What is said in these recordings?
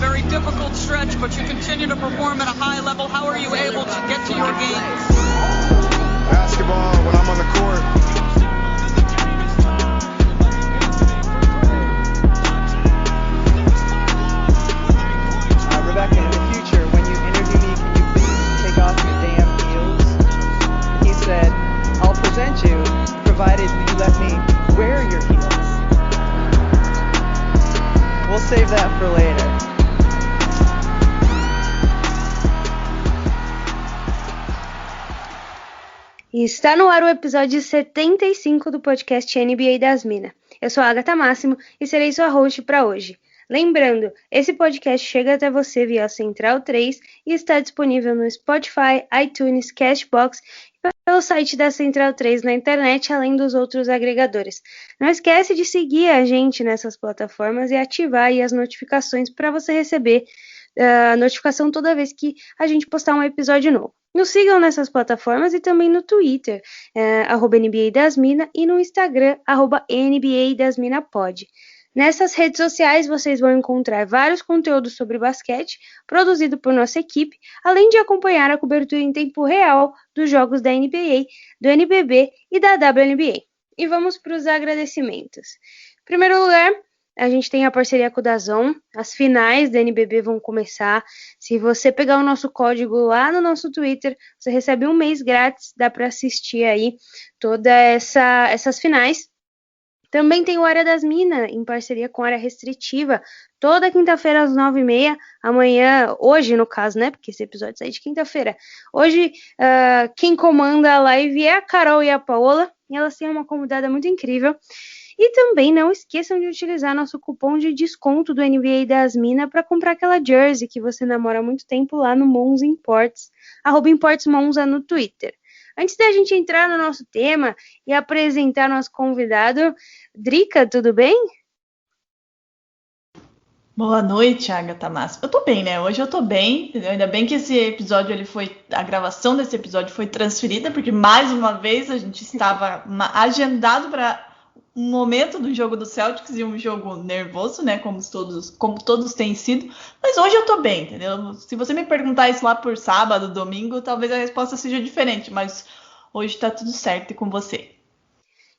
very difficult stretch, but you continue to perform at a high level. How are you able to get to your game? Basketball, when I'm on the court. Rebecca, in the future, when you interview me, can you please take off your damn heels? He said, I'll present you, provided you let me wear your heels. We'll save that for later. E está no ar o episódio 75 do podcast NBA das Minas. Eu sou a Agatha Máximo e serei sua host para hoje. Lembrando, esse podcast chega até você via Central 3 e está disponível no Spotify, iTunes, Castbox e pelo site da Central 3 na internet, além dos outros agregadores. Não esquece de seguir a gente nessas plataformas e ativar aí as notificações para você receber a notificação toda vez que a gente postar um episódio novo. Nos sigam nessas plataformas e também no Twitter, @NBA das Minas, e no Instagram, @NBA das Minas Pod. Nessas redes sociais vocês vão encontrar vários conteúdos sobre basquete, produzido por nossa equipe, além de acompanhar a cobertura em tempo real dos jogos da NBA, do NBB e da WNBA. E vamos para os agradecimentos. Em primeiro lugar, a gente tem a parceria com o DAZN, as finais da NBB vão começar. Se você pegar o nosso código lá no nosso Twitter, você recebe um mês grátis, dá para assistir aí todas essas finais. Também tem o Área das Minas, em parceria com a Área Restritiva, toda quinta-feira às 9h30, amanhã, hoje no caso, né, porque esse episódio sai de quinta-feira. Hoje, quem comanda a live é a Carol e a Paola, e elas têm uma convidada muito incrível. E também não esqueçam de utilizar nosso cupom de desconto do NBA das Minas para comprar aquela jersey que você namora há muito tempo lá no Monza Imports, @ImportsMonza no Twitter. Antes da gente entrar no nosso tema e apresentar nosso convidado, Drica, tudo bem? Boa noite, Agatha Máximo. Eu tô bem, né? Hoje eu tô bem, entendeu? Ainda bem que esse episódio, a gravação desse episódio foi transferida, porque mais uma vez a gente estava agendado para um momento do jogo do Celtics e um jogo nervoso, né? Como todos têm sido. Mas hoje eu tô bem, entendeu? Se você me perguntar isso lá por sábado, domingo, talvez a resposta seja diferente, mas hoje tá tudo certo e com você.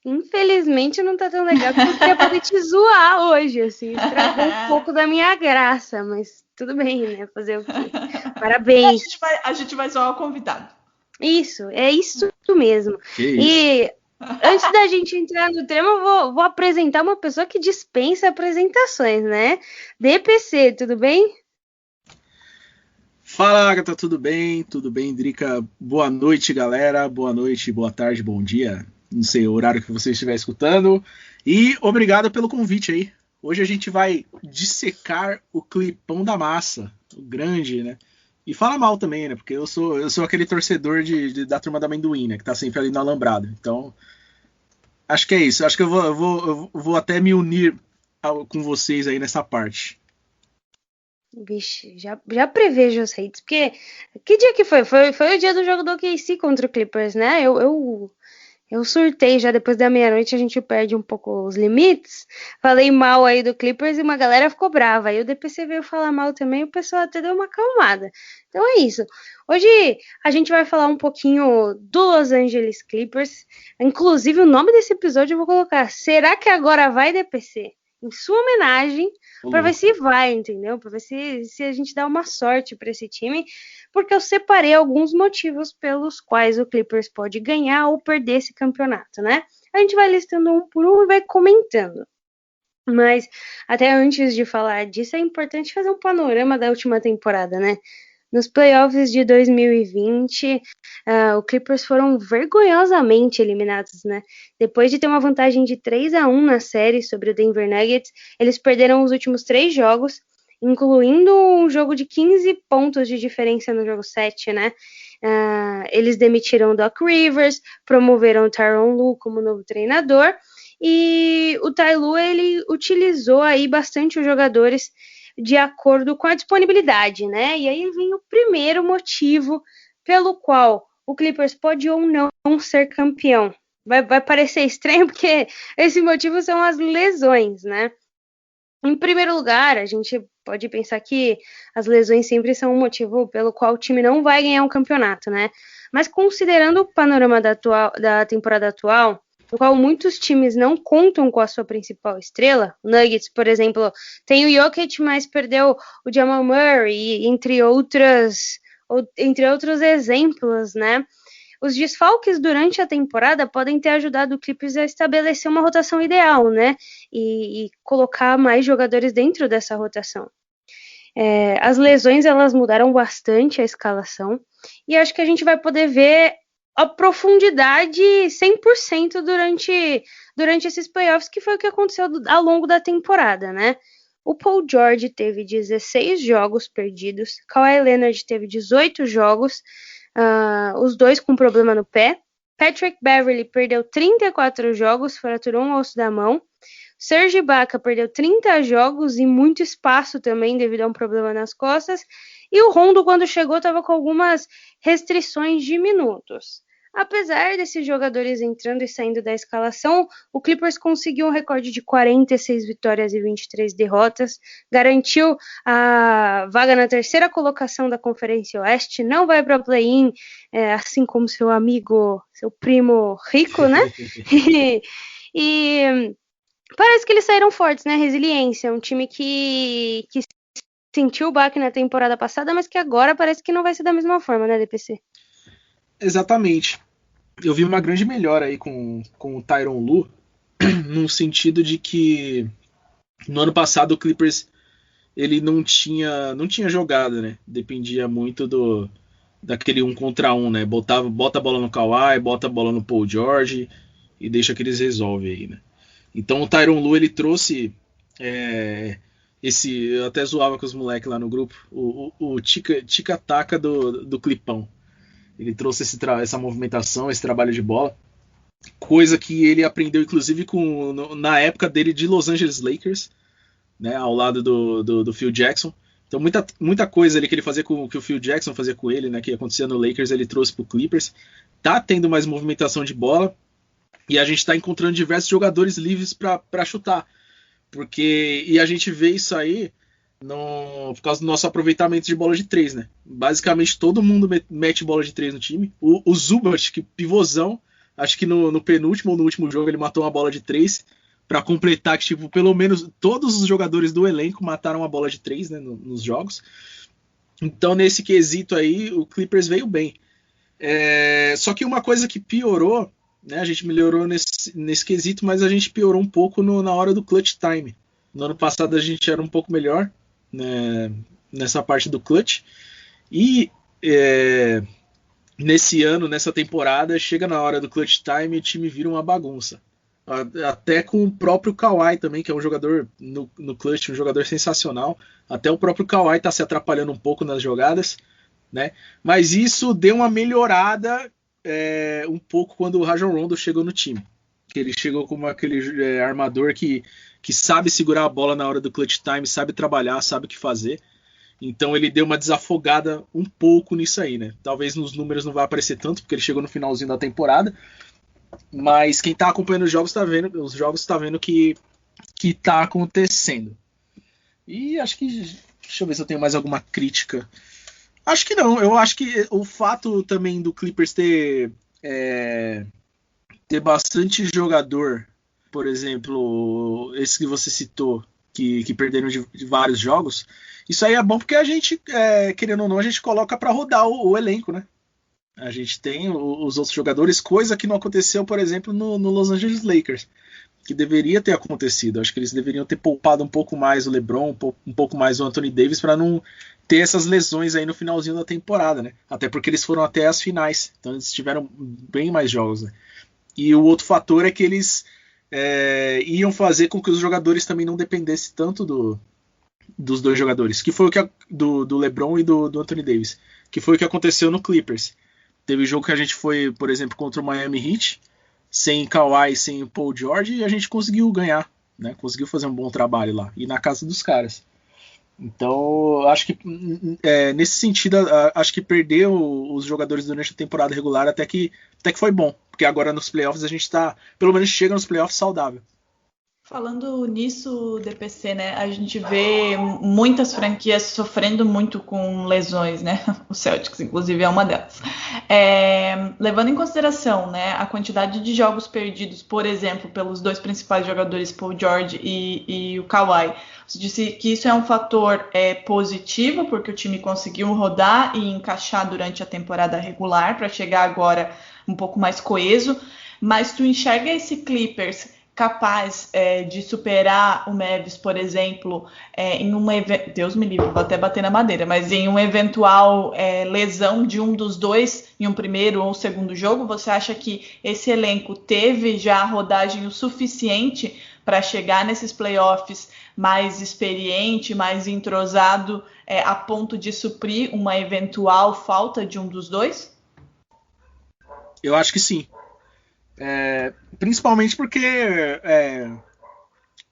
Infelizmente não tá tão legal, porque eu queria poder te zoar hoje, assim, estragou um pouco da minha graça, mas tudo bem, né? Fazer o quê? Parabéns. A gente vai zoar o convidado. Isso, é isso mesmo. E antes da gente entrar no tema, eu vou apresentar uma pessoa que dispensa apresentações, né? DPC, tudo bem? Fala, Agatha, tudo bem? Tudo bem, Drica? Boa noite, galera. Boa noite, boa tarde, bom dia. Não sei o horário que você estiver escutando. E obrigado pelo convite aí. Hoje a gente vai dissecar o Clipão da Massa, o grande, né? E fala mal também, né? Porque eu sou aquele torcedor da turma da amendoim, né? Que tá sempre ali no alambrado. Então, acho que é isso. Acho que eu vou até me unir com vocês aí nessa parte. Vixe, já prevejo os hates. Porque, que dia que foi? Foi o dia do jogo do OKC contra o Clippers, né? Eu surtei já depois da meia-noite, a gente perde um pouco os limites. Falei mal aí do Clippers e uma galera ficou brava. Aí o DPC veio falar mal também, o pessoal até deu uma acalmada. Então é isso. Hoje a gente vai falar um pouquinho do Los Angeles Clippers. Inclusive o nome desse episódio eu vou colocar: Será que agora vai, DPC? Em sua homenagem, para ver se vai, entendeu? Para ver se a gente dá uma sorte para esse time, porque eu separei alguns motivos pelos quais o Clippers pode ganhar ou perder esse campeonato, né? A gente vai listando um por um e vai comentando. Mas até antes de falar disso, é importante fazer um panorama da última temporada, né? Nos playoffs de 2020, o Clippers foram vergonhosamente eliminados, né? Depois de ter uma vantagem de 3-1 na série sobre o Denver Nuggets, eles perderam os últimos 3 jogos, incluindo um jogo de 15 pontos de diferença no jogo 7, né? Eles demitiram o Doc Rivers, promoveram o Tyronn Lue como novo treinador, e o Ty Lue, ele utilizou aí bastante os jogadores de acordo com a disponibilidade, né? E aí vem o primeiro motivo pelo qual o Clippers pode ou não ser campeão. Vai parecer estranho, porque esse motivo são as lesões, né? Em primeiro lugar, a gente pode pensar que as lesões sempre são um motivo pelo qual o time não vai ganhar um campeonato, né? Mas considerando o panorama da temporada atual, no qual muitos times não contam com a sua principal estrela, o Nuggets, por exemplo, tem o Jokic, mas perdeu o Jamal Murray, entre outros exemplos, né? Os desfalques durante a temporada podem ter ajudado o Clippers a estabelecer uma rotação ideal, né? E colocar mais jogadores dentro dessa rotação. As lesões, elas mudaram bastante a escalação. E acho que a gente vai poder ver a profundidade 100% durante esses playoffs, que foi o que aconteceu ao longo da temporada, né? O Paul George teve 16 jogos perdidos. Kawhi Leonard teve 18 jogos. Os dois com problema no pé. Patrick Beverley perdeu 34 jogos, fraturou um osso da mão. Serge Ibaka perdeu 30 jogos e muito espaço também devido a um problema nas costas. E o Rondo, quando chegou, estava com algumas restrições de minutos. Apesar desses jogadores entrando e saindo da escalação, o Clippers conseguiu um recorde de 46 vitórias e 23 derrotas, garantiu a vaga na terceira colocação da Conferência Oeste, não vai para o play-in, assim como seu amigo, seu primo rico, né? e parece que eles saíram fortes, né? Resiliência, um time que sentiu o baque na temporada passada, mas que agora parece que não vai ser da mesma forma, né, DPC? Exatamente. Eu vi uma grande melhora aí com o Tyronn Lue, no sentido de que no ano passado o Clippers ele não tinha jogada, né? Dependia muito daquele 1 contra 1, né? Bota a bola no Kawhi, bota a bola no Paul George e deixa que eles resolvem aí, né? Então o Tyronn Lue ele trouxe eu até zoava com os moleques lá no grupo, o tica-taca do Clipão. Ele trouxe essa movimentação, esse trabalho de bola, coisa que ele aprendeu inclusive na época dele de Los Angeles Lakers, né, ao lado do Phil Jackson. Então muita coisa ali que ele fazia que o Phil Jackson fazia com ele, né, que acontecia no Lakers, ele trouxe pro Clippers. Tá tendo mais movimentação de bola e a gente está encontrando diversos jogadores livres para chutar. E a gente vê isso aí por causa do nosso aproveitamento de bola de 3, né? Basicamente todo mundo mete bola de 3 no time. O Zubac, que pivôzão, acho que no penúltimo ou no último jogo ele matou uma bola de 3 para completar que tipo, pelo menos todos os jogadores do elenco mataram a bola de 3, né, nos jogos. Então nesse quesito aí o Clippers veio bem. Só que uma coisa que piorou, né, a gente melhorou nesse quesito, mas a gente piorou um pouco na hora do clutch time. No ano passado a gente era um pouco melhor, né, nessa parte do clutch. E nesse ano, nessa temporada, chega na hora do clutch time e o time vira uma bagunça. Até com o próprio Kawhi também, que é um jogador no clutch, um jogador sensacional. Até o próprio Kawhi está se atrapalhando um pouco nas jogadas, né? Mas isso deu uma melhorada um pouco quando o Rajon Rondo chegou no time. Que ele chegou como aquele armador que sabe segurar a bola na hora do clutch time, sabe trabalhar, sabe o que fazer. Então ele deu uma desafogada um pouco nisso aí, né? Talvez nos números não vai aparecer tanto, porque ele chegou no finalzinho da temporada. Mas quem tá acompanhando os jogos tá vendo que tá acontecendo. E acho que... Deixa eu ver se eu tenho mais alguma crítica. Acho que não. Eu acho que o fato também do Clippers ter bastante jogador, por exemplo, esse que você citou, que perderam de vários jogos, isso aí é bom porque a gente, querendo ou não, a gente coloca para rodar o elenco, né? A gente tem os outros jogadores, coisa que não aconteceu, por exemplo, no Los Angeles Lakers, que deveria ter acontecido. Acho que eles deveriam ter poupado um pouco mais o LeBron, um pouco mais o Anthony Davis, para não ter essas lesões aí no finalzinho da temporada, né? Até porque eles foram até as finais, então eles tiveram bem mais jogos, né? E o outro fator é que eles iam fazer com que os jogadores também não dependessem tanto dos dois jogadores, que foi o que do LeBron e do Anthony Davis, que foi o que aconteceu no Clippers. Teve jogo que a gente foi, por exemplo, contra o Miami Heat, sem Kawhi, sem o Paul George, e a gente conseguiu ganhar, né? Conseguiu fazer um bom trabalho lá, e na casa dos caras. Então, acho que nesse sentido, acho que perder os jogadores durante a temporada regular até que foi bom, porque agora nos playoffs a gente tá, pelo menos chega nos playoffs saudável. Falando nisso, DPC, né? A gente vê muitas franquias sofrendo muito com lesões, né? O Celtics, inclusive, é uma delas. Levando em consideração, né, a quantidade de jogos perdidos, por exemplo, pelos dois principais jogadores, Paul George e o Kawhi, você disse que isso é um fator positivo, porque o time conseguiu rodar e encaixar durante a temporada regular para chegar agora um pouco mais coeso, mas tu enxerga esse Clippers capaz de superar o Mavis, por exemplo, em uma Deus me livre, vou até bater na madeira, mas em uma eventual lesão de um dos dois em um primeiro ou segundo jogo, você acha que esse elenco teve já rodagem o suficiente para chegar nesses playoffs mais experiente, mais entrosado, a ponto de suprir uma eventual falta de um dos dois? Eu acho que sim. Principalmente porque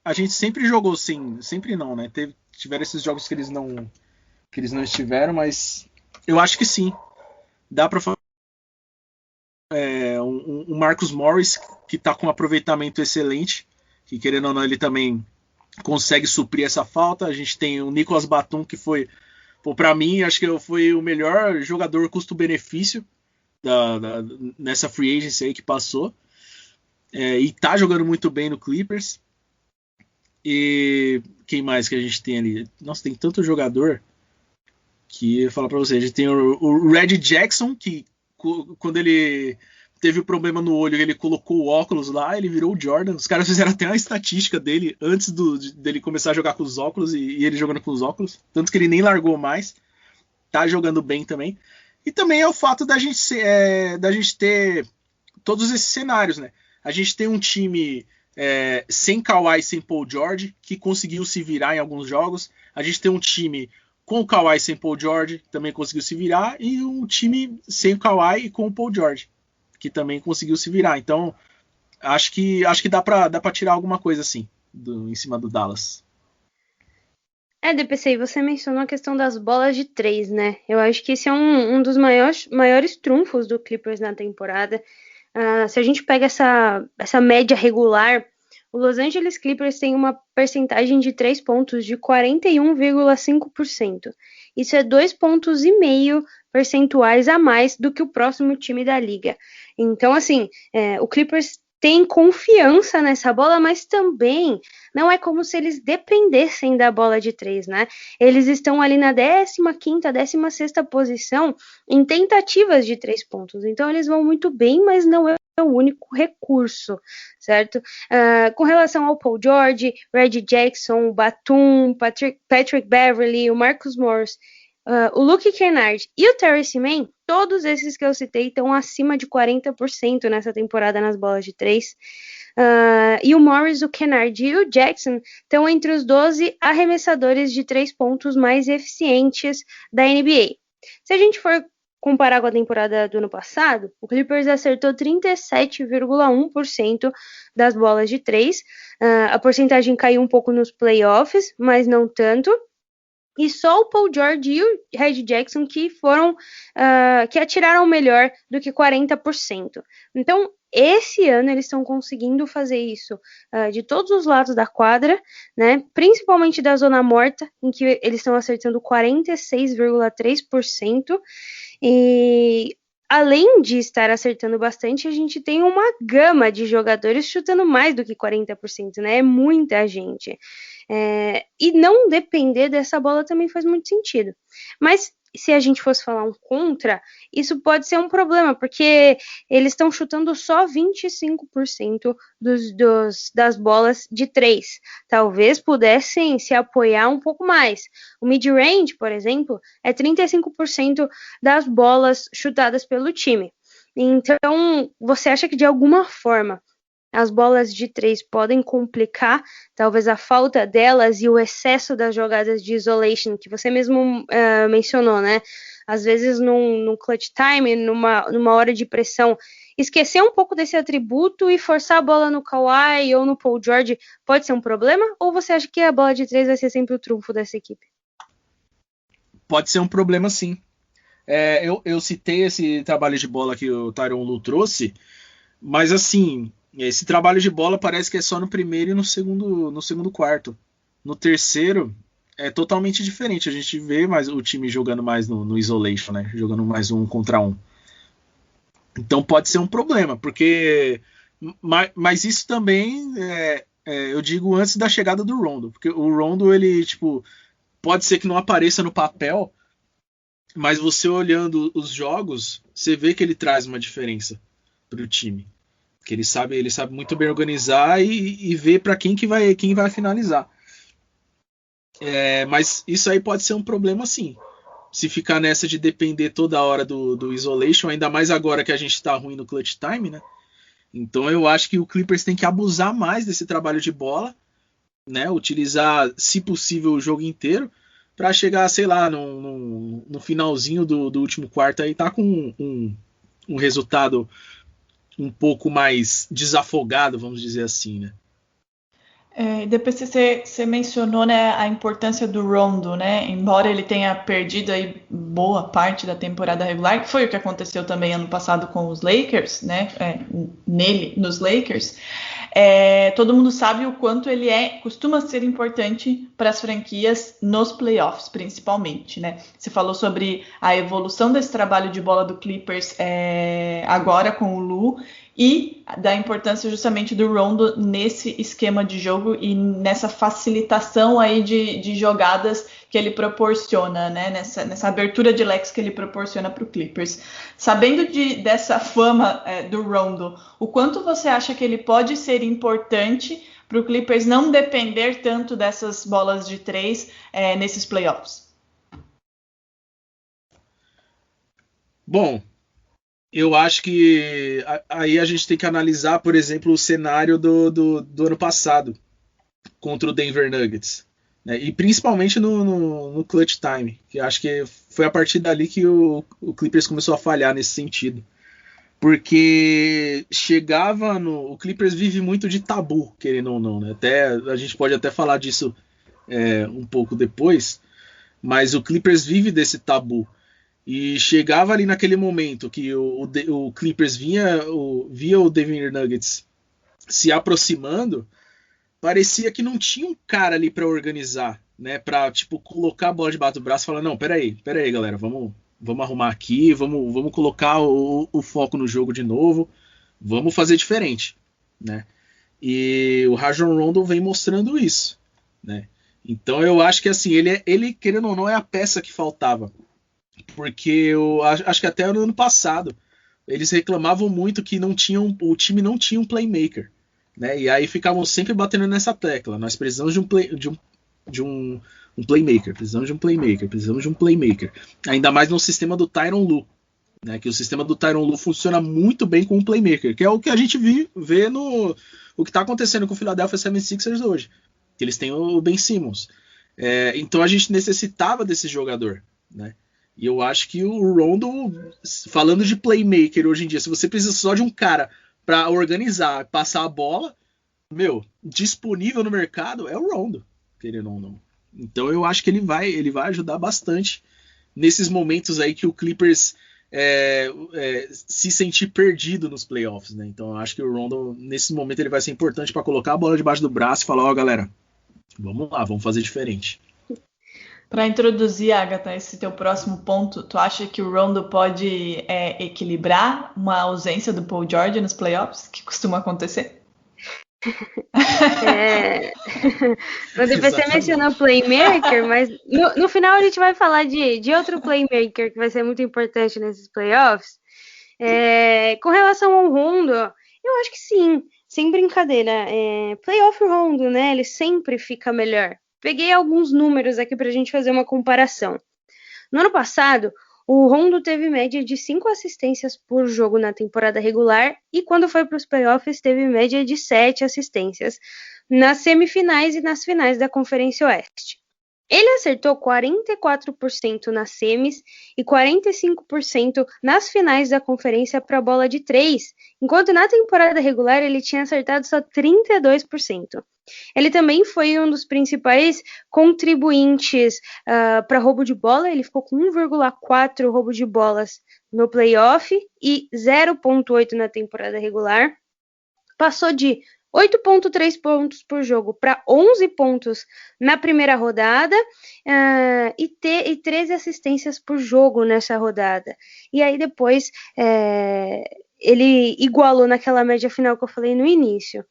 a gente sempre jogou assim, sempre não, né? Tiveram esses jogos que eles não estiveram, mas eu acho que sim. Dá para fazer um Marcus Morris que está com um aproveitamento excelente, que querendo ou não ele também consegue suprir essa falta. A gente tem o Nicolas Batum que foi, para mim, acho que foi o melhor jogador custo-benefício nessa free agency aí que passou, e tá jogando muito bem no Clippers. E quem mais que a gente tem ali? Nossa, tem tanto jogador que eu vou falar pra você. A gente tem o Red Jackson, que quando ele teve o problema no olho, ele colocou o óculos lá, ele virou o Jordan. Os caras fizeram até uma estatística dele antes dele começar a jogar com os óculos e ele jogando com os óculos, tanto que ele nem largou mais. Tá jogando bem também. E também é o fato da gente ter todos esses cenários, né? A gente tem um time sem Kawhi, sem Paul George, que conseguiu se virar em alguns jogos. A gente tem um time com o Kawhi sem Paul George, que também conseguiu se virar. E um time sem o Kawhi e com o Paul George, que também conseguiu se virar. Então, acho que dá pra tirar alguma coisa assim em cima do Dallas. DPC, você mencionou a questão das bolas de 3, né? Eu acho que esse é um dos maiores trunfos do Clippers na temporada. Se a gente pega essa média regular, o Los Angeles Clippers tem uma percentagem de 3 pontos de 41,5%. Isso é 2,5 pontos percentuais a mais do que o próximo time da liga. Então, assim, o Clippers tem confiança nessa bola, mas também não é como se eles dependessem da bola de 3, né? Eles estão ali na 15ª, 16ª posição em tentativas de 3 pontos. Então eles vão muito bem, mas não é o único recurso, certo? Com relação ao Paul George, Reggie Jackson, o Batum, Patrick Beverley, o Marcus Morris, o Luke Kennard e o Terrence Mann, todos esses que eu citei estão acima de 40% nessa temporada nas bolas de 3. E o Morris, o Kennard e o Jackson estão entre os 12 arremessadores de 3 pontos mais eficientes da NBA. Se a gente for comparar com a temporada do ano passado, o Clippers acertou 37,1% das bolas de 3. A porcentagem caiu um pouco nos playoffs, mas não tanto. E só o Paul George e o Reggie Jackson que atiraram melhor do que 40%. Então, esse ano eles estão conseguindo fazer isso de todos os lados da quadra, né? Principalmente da zona morta, em que eles estão acertando 46,3%. E além de estar acertando bastante, a gente tem uma gama de jogadores chutando mais do que 40%, né? É muita gente. E não depender dessa bola também faz muito sentido. Mas se a gente fosse falar um contra, isso pode ser um problema, porque eles estão chutando só 25% das bolas de 3. Talvez pudessem se apoiar um pouco mais. O mid-range, por exemplo, é 35% das bolas chutadas pelo time. Então, você acha que de alguma forma as bolas de 3 podem complicar, talvez a falta delas e o excesso das jogadas de isolation, que você mesmo mencionou, né? Às vezes num clutch time, numa hora de pressão, esquecer um pouco desse atributo e forçar a bola no Kawhi ou no Paul George pode ser um problema? Ou você acha que a bola de 3 vai ser sempre o trunfo dessa equipe? Pode ser um problema, sim. Eu citei esse trabalho de bola que o Tyronn Lue trouxe, mas assim, Esse trabalho de bola parece que é só no primeiro e no segundo quarto. No terceiro é totalmente diferente. A gente vê mais o time jogando mais no isolation, né? Jogando mais 1 contra 1. Então pode ser um problema, porque mas isso também eu digo antes da chegada do Rondo, porque o Rondo ele tipo pode ser que não apareça no papel, mas você olhando os jogos, você vê que ele traz uma diferença para o time. Que ele sabe muito bem organizar e ver para quem vai finalizar. Mas isso aí pode ser um problema sim. Se ficar nessa de depender toda hora do isolation, ainda mais agora que a gente está ruim no clutch time, né? Então eu acho que o Clippers tem que abusar mais desse trabalho de bola, né? Utilizar, se possível, o jogo inteiro para chegar, sei lá, no finalzinho do último quarto aí tá com um resultado um pouco mais desafogado, vamos dizer assim, né? Depois você mencionou, né, a importância do Rondo, né? Embora ele tenha perdido aí boa parte da temporada regular, que foi o que aconteceu também ano passado com os Lakers, né? Nos Lakers. Todo mundo sabe o quanto ele costuma ser importante para as franquias nos playoffs, principalmente, né? Você falou sobre a evolução desse trabalho de bola do Clippers agora com o Lue e da importância justamente do Rondo nesse esquema de jogo e nessa facilitação aí de jogadas que ele proporciona, né? Nessa abertura de leques que ele proporciona para o Clippers. Sabendo dessa fama do Rondo, o quanto você acha que ele pode ser importante para o Clippers não depender tanto dessas bolas de 3 nesses playoffs? Bom, eu acho que aí a gente tem que analisar, por exemplo, o cenário do ano passado contra o Denver Nuggets, né? E principalmente no clutch time, que acho que foi a partir dali que o Clippers começou a falhar nesse sentido. Porque o Clippers vive muito de tabu, querendo ou não, né? A gente pode até falar disso um pouco depois, mas o Clippers vive desse tabu. E chegava ali naquele momento que o Clippers via o Denver Nuggets se aproximando, parecia que não tinha um cara ali para organizar, né? Para tipo colocar a bola debaixo do braço e falar: não, peraí, galera, vamos arrumar aqui, vamos colocar o foco no jogo de novo, vamos fazer diferente, né? E o Rajon Rondo vem mostrando isso, né? Então eu acho que assim, ele querendo ou não é a peça que faltava. Porque eu acho que até no ano passado eles reclamavam muito que o time não tinha um playmaker, né? E aí ficavam sempre batendo nessa tecla. Nós precisamos de um playmaker, precisamos de um playmaker. Ainda mais no sistema do Tyronn Lue, né? Que o sistema do Tyronn Lue funciona muito bem com um playmaker, que é o que a gente vê no o que está acontecendo com o Philadelphia 76ers hoje. Que eles têm o Ben Simmons. Então a gente necessitava desse jogador, né? E eu acho que o Rondo, falando de playmaker hoje em dia, se você precisa só de um cara para organizar, passar a bola, disponível no mercado é o Rondo, querendo ou não. Então eu acho que ele vai ajudar bastante nesses momentos aí que o Clippers se sentir perdido nos playoffs, né? Então eu acho que o Rondo, nesse momento, ele vai ser importante para colocar a bola debaixo do braço e falar: galera, vamos lá, vamos fazer diferente. Para introduzir, Agatha, esse teu próximo ponto, tu acha que o Rondo pode equilibrar uma ausência do Paul George nos playoffs, que costuma acontecer? Você mencionou playmaker, mas no final a gente vai falar de outro playmaker que vai ser muito importante nesses playoffs. Com relação ao Rondo, eu acho que sim, sem brincadeira. Playoff Rondo, né? Ele sempre fica melhor. Peguei alguns números aqui para a gente fazer uma comparação. No ano passado, o Rondo teve média de 5 assistências por jogo na temporada regular e quando foi para os playoffs teve média de 7 assistências nas semifinais e nas finais da Conferência Oeste. Ele acertou 44% nas semis e 45% nas finais da conferência para a bola de 3, enquanto na temporada regular ele tinha acertado só 32%. Ele também foi um dos principais contribuintes para roubo de bola, ele ficou com 1,4 roubo de bolas no playoff e 0,8 na temporada regular. passou de 8,3 pontos por jogo para 11 pontos na primeira rodada e 13 assistências por jogo nessa rodada. E aí depois ele igualou naquela média final que eu falei no início.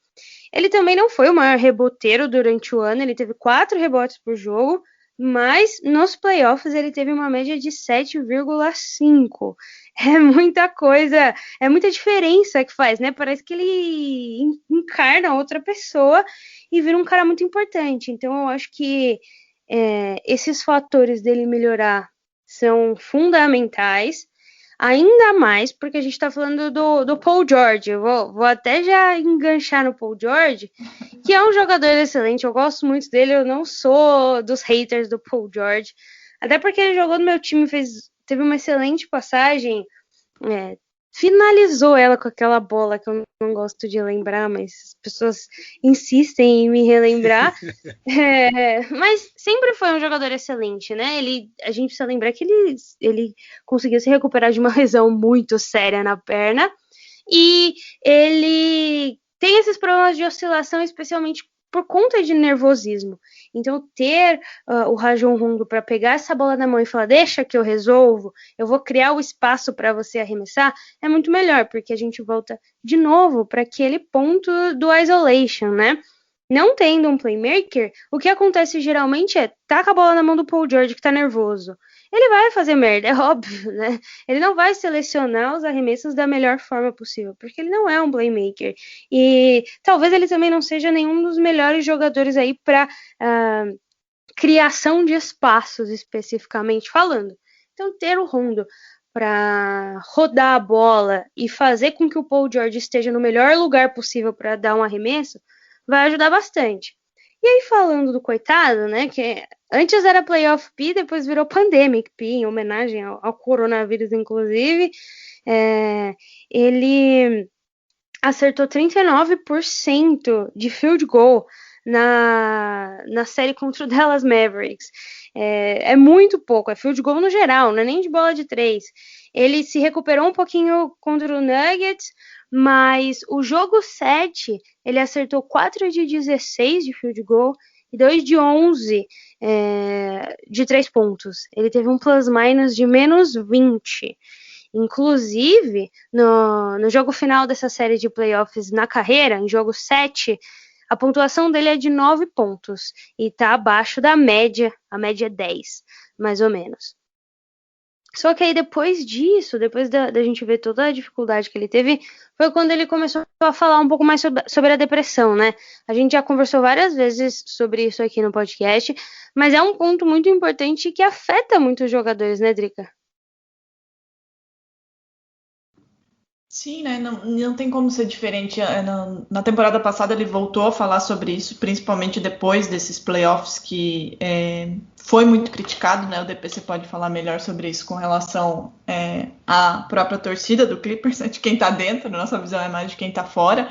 Ele também não foi o maior reboteiro durante o ano, ele teve 4 rebotes por jogo, mas nos playoffs ele teve uma média de 7,5. É muita coisa, é muita diferença que faz, né? Parece que ele encarna outra pessoa e vira um cara muito importante. Então eu acho que esses fatores dele melhorar são fundamentais. Ainda mais porque a gente está falando do Paul George. Eu vou até já enganchar no Paul George, que é um jogador excelente. Eu gosto muito dele. Eu não sou dos haters do Paul George. Até porque ele jogou no meu time, teve uma excelente passagem. Finalizou ela com aquela bola que eu não gosto de lembrar, mas as pessoas insistem em me relembrar. Mas sempre foi um jogador excelente, né? A gente precisa lembrar que ele conseguiu se recuperar de uma lesão muito séria na perna e ele tem esses problemas de oscilação, especialmente por conta de nervosismo. Então, ter o Rajon Rondo para pegar essa bola na mão e falar, deixa que eu resolvo, eu vou criar o espaço para você arremessar, é muito melhor, porque a gente volta de novo para aquele ponto do isolation, né? Não tendo um playmaker, o que acontece geralmente é, taca a bola na mão do Paul George que tá nervoso. Ele vai fazer merda, é óbvio, né? Ele não vai selecionar os arremessos da melhor forma possível, porque ele não é um playmaker. E talvez ele também não seja nenhum dos melhores jogadores aí para criação de espaços, especificamente falando. Então, ter o Rondo para rodar a bola e fazer com que o Paul George esteja no melhor lugar possível para dar um arremesso, vai ajudar bastante. E aí, falando do coitado, né, que antes era Playoff P, depois virou Pandemic P, em homenagem ao coronavírus, inclusive, ele acertou 39% de field goal na série contra o Dallas Mavericks. É muito pouco, é field goal no geral, não é nem de bola de 3. Ele se recuperou um pouquinho contra o Nuggets, mas o jogo 7, ele acertou 4 de 16 de field goal e 2 de 11 de 3 pontos. Ele teve um plus-minus de menos 20. Inclusive, no jogo final dessa série de playoffs na carreira, em jogo 7, a pontuação dele é de 9 pontos e está abaixo da média, a média é 10, mais ou menos. Só que aí depois disso, depois da gente ver toda a dificuldade que ele teve, foi quando ele começou a falar um pouco mais sobre a depressão, né? A gente já conversou várias vezes sobre isso aqui no podcast, mas é um ponto muito importante que afeta muitos jogadores, né, Drica? Sim, né? Não tem como ser diferente. Na temporada passada ele voltou a falar sobre isso, principalmente depois desses playoffs que foi muito criticado, né? O DPC pode falar melhor sobre isso com relação à própria torcida do Clippers, né? De quem tá dentro, nossa visão é mais de quem tá fora.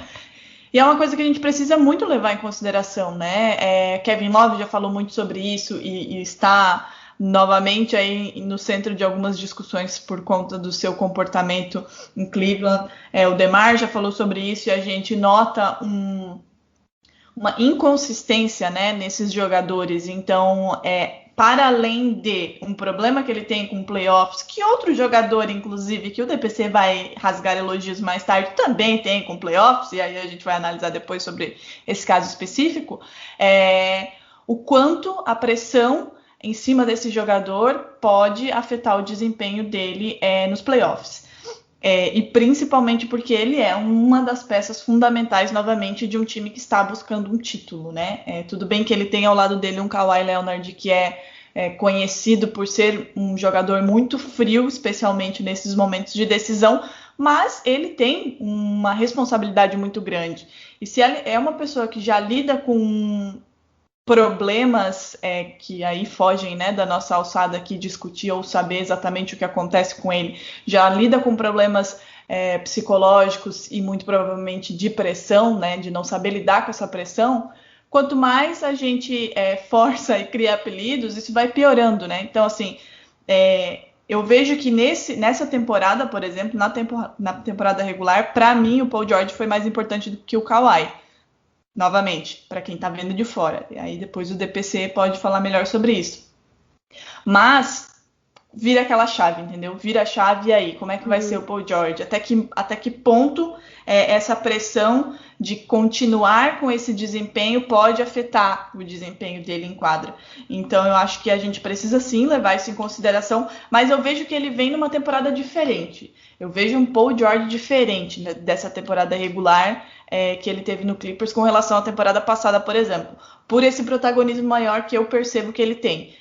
E é uma coisa que a gente precisa muito levar em consideração, né? Kevin Love já falou muito sobre isso e está novamente aí no centro de algumas discussões por conta do seu comportamento em Cleveland. O DeMar já falou sobre isso e a gente nota uma inconsistência, né, nesses jogadores. Então, para além de um problema que ele tem com playoffs, que outro jogador, inclusive, que o DPC vai rasgar elogios mais tarde, também tem com playoffs, e aí a gente vai analisar depois sobre esse caso específico, o quanto a pressão em cima desse jogador pode afetar o desempenho dele nos playoffs. E principalmente porque ele é uma das peças fundamentais, novamente, de um time que está buscando um título, né? Tudo bem que ele tem ao lado dele um Kawhi Leonard que é conhecido por ser um jogador muito frio, especialmente nesses momentos de decisão, mas ele tem uma responsabilidade muito grande. E se ele é uma pessoa que já lida com problemas que aí fogem, né, da nossa alçada aqui discutir ou saber exatamente o que acontece com ele, já lida com problemas psicológicos e muito provavelmente de pressão, né, de não saber lidar com essa pressão, quanto mais a gente força e cria apelidos, isso vai piorando, né? Então, assim, eu vejo que nessa temporada, por exemplo, na temporada regular, para mim o Paul George foi mais importante do que o Kawhi. Novamente, para quem tá vendo de fora. E aí depois o DPC pode falar melhor sobre isso. Mas vira aquela chave, entendeu? Vira a chave e aí, como é que vai ser o Paul George? Até que ponto essa pressão de continuar com esse desempenho pode afetar o desempenho dele em quadra? Então eu acho que a gente precisa sim levar isso em consideração, mas eu vejo que ele vem numa temporada diferente. Eu vejo um Paul George diferente dessa temporada regular que ele teve no Clippers com relação à temporada passada, por exemplo. Por esse protagonismo maior que eu percebo que ele tem.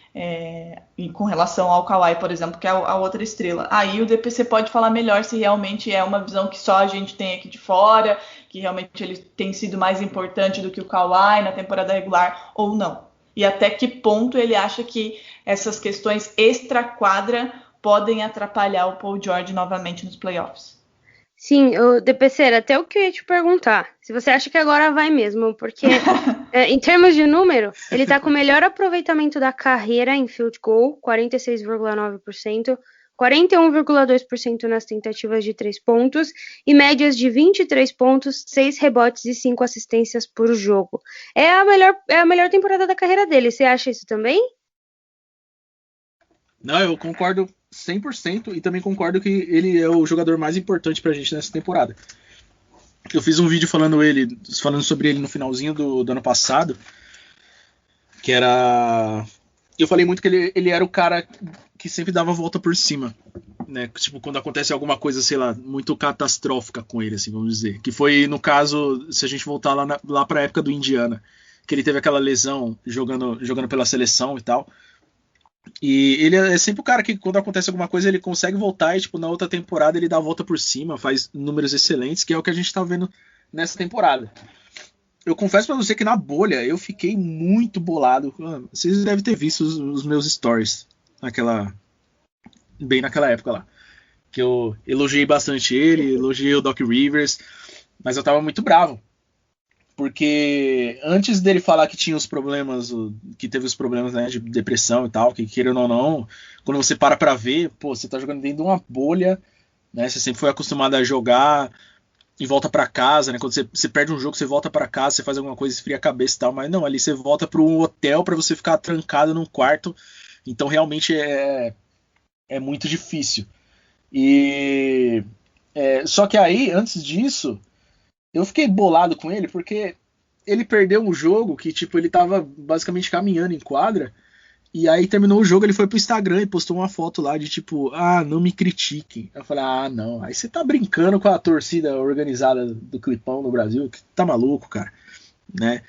E com relação ao Kawhi, por exemplo, que é a outra estrela. Aí o DPC pode falar melhor se realmente é uma visão que só a gente tem aqui de fora, que realmente ele tem sido mais importante do que o Kawhi na temporada regular ou não. E até que ponto ele acha que essas questões extra-quadra podem atrapalhar o Paul George novamente nos playoffs. Sim, o DPC, era até o que eu ia te perguntar. Se você acha que agora vai mesmo, porque em termos de número, ele tá com o melhor aproveitamento da carreira em field goal, 46,9%, 41,2% nas tentativas de 3 pontos e médias de 23 pontos, 6 rebotes e 5 assistências por jogo. É a melhor temporada da carreira dele. Você acha isso também? Não, eu concordo 100% e também concordo que ele é o jogador mais importante pra gente nessa temporada. Eu fiz um vídeo falando sobre ele no finalzinho do ano passado, que era... Eu falei muito que ele era o cara que sempre dava a volta por cima, né? Tipo, quando acontece alguma coisa, sei lá, muito catastrófica com ele, assim, vamos dizer. Que foi, no caso, se a gente voltar lá pra época do Indiana, que ele teve aquela lesão jogando pela seleção e tal. E ele é sempre o cara que, quando acontece alguma coisa, ele consegue voltar e, tipo, na outra temporada ele dá a volta por cima, faz números excelentes, que é o que a gente tá vendo nessa temporada. Eu confesso pra você que na bolha eu fiquei muito bolado. Vocês devem ter visto os meus stories bem naquela época lá. Que eu elogiei bastante ele, elogiei o Doc Rivers, mas eu tava muito bravo. Porque antes dele falar que tinha os problemas, que teve os problemas, né, de depressão e tal, que querendo ou não, quando você para ver, pô, você tá jogando dentro de uma bolha, né, você sempre foi acostumado a jogar e volta para casa, né, quando você perde um jogo, você volta para casa, você faz alguma coisa, esfria a cabeça e tal, mas não, ali você volta para um hotel para você ficar trancado num quarto, então realmente é muito difícil. Só que aí, antes disso, eu fiquei bolado com ele porque ele perdeu um jogo que, tipo, ele tava basicamente caminhando em quadra e aí terminou o jogo, ele foi pro Instagram e postou uma foto lá de tipo, não me critiquem. Eu falei, não, aí você tá brincando com a torcida organizada do Clipão no Brasil, que tá maluco, cara, né?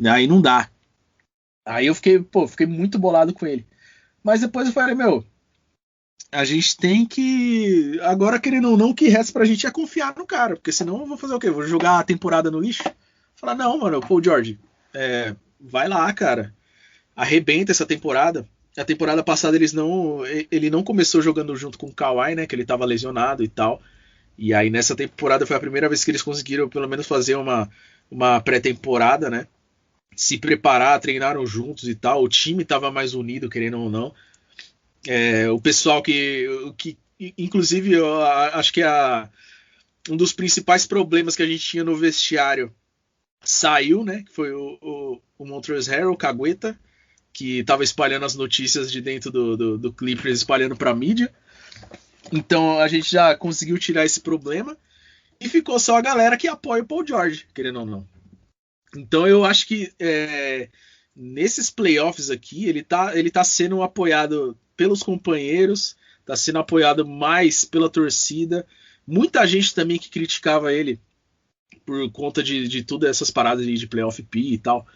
Aí não dá. Aí eu fiquei muito bolado com ele. Mas depois eu falei, a gente tem que... Agora, querendo ou não, o que resta pra gente é confiar no cara. Porque senão eu vou fazer o quê? Vou jogar a temporada no lixo? Falar, não, mano, Paul George, vai lá, cara. Arrebenta essa temporada. A temporada passada ele não começou jogando junto com o Kawhi, né? Que ele tava lesionado e tal. E aí nessa temporada foi a primeira vez que eles conseguiram pelo menos fazer uma pré-temporada, né? Se preparar, treinaram juntos e tal. O time tava mais unido, querendo ou não. O pessoal que inclusive eu acho que um dos principais problemas que a gente tinha no vestiário saiu, né? Que foi o Montrezl Harrell, o Cagueta, que estava espalhando as notícias de dentro do Clippers, espalhando para a mídia. Então a gente já conseguiu tirar esse problema e ficou só a galera que apoia o Paul George, querendo ou não. Então eu acho que nesses playoffs aqui ele tá sendo apoiado pelos companheiros, tá sendo apoiado mais pela torcida. Muita gente também que criticava ele por conta de todas essas paradas de playoff P e tal.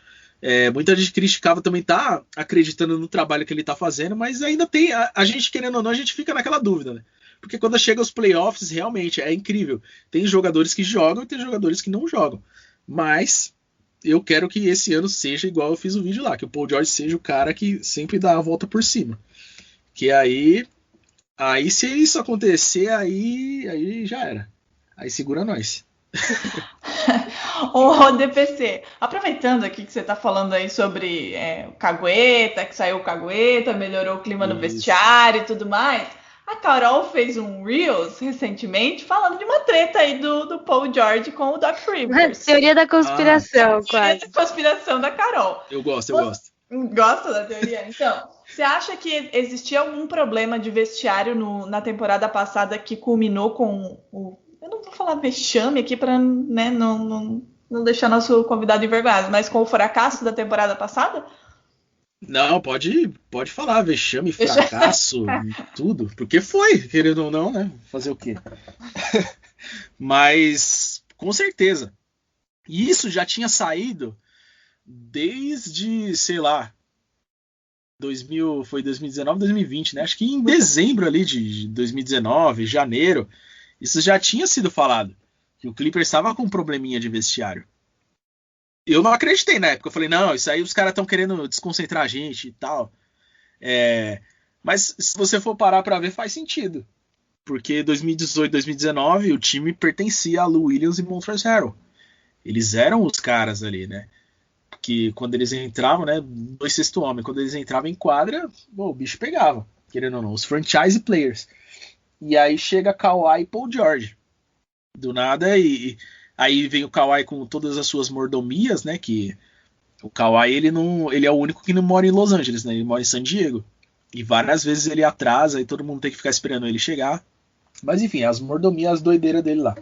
Muita gente criticava também, tá acreditando no trabalho que ele tá fazendo, mas ainda tem, a gente querendo ou não, a gente fica naquela dúvida, né? Porque quando chega os playoffs, realmente é incrível. Tem jogadores que jogam e tem jogadores que não jogam. Mas eu quero que esse ano seja igual eu fiz o vídeo lá, que o Paul George seja o cara que sempre dá a volta por cima. Que aí se isso acontecer, aí já era. Aí segura nós. Ô DPC, aproveitando aqui que você tá falando aí sobre o Cagueta, que saiu o Cagueta, melhorou o clima no vestiário e tudo mais, A Carol fez um Reels recentemente falando de uma treta aí do Paul George com o Doc Rivers. Teoria da conspiração, Teoria quase. da conspiração da Carol. Eu gosto. Gosta da teoria? Então, você acha que existia algum problema de vestiário na temporada passada que culminou com o... Eu não vou falar vexame aqui para, né, não deixar nosso convidado envergonhado, mas com o fracasso da temporada passada? Não, pode falar, vexame, fracasso, tudo. Porque foi, querendo ou não, né? Fazer o quê? Mas, com certeza. E isso já tinha saído desde, sei lá, foi 2019, 2020, né? Acho que em dezembro ali de 2019, janeiro, isso já tinha sido falado. Que o Clippers estava com um probleminha de vestiário. Eu não acreditei na época. Eu falei, não, isso aí os caras estão querendo desconcentrar a gente e tal. Mas se você for parar para ver, faz sentido. Porque 2018, 2019, o time pertencia a Lou Williams e Montrezl Harrell. Eles eram os caras ali, né? Que quando eles entravam, né? 2/6 homem, quando eles entravam em quadra, o bicho pegava. Querendo ou não, os franchise players. E aí chega Kawhi e Paul George. Do nada, e aí vem o Kawhi com todas as suas mordomias, né? Que o Kawhi, ele é o único que não mora em Los Angeles, né? Ele mora em San Diego. E várias vezes ele atrasa e todo mundo tem que ficar esperando ele chegar. Mas enfim, as mordomias, as doideiras dele lá.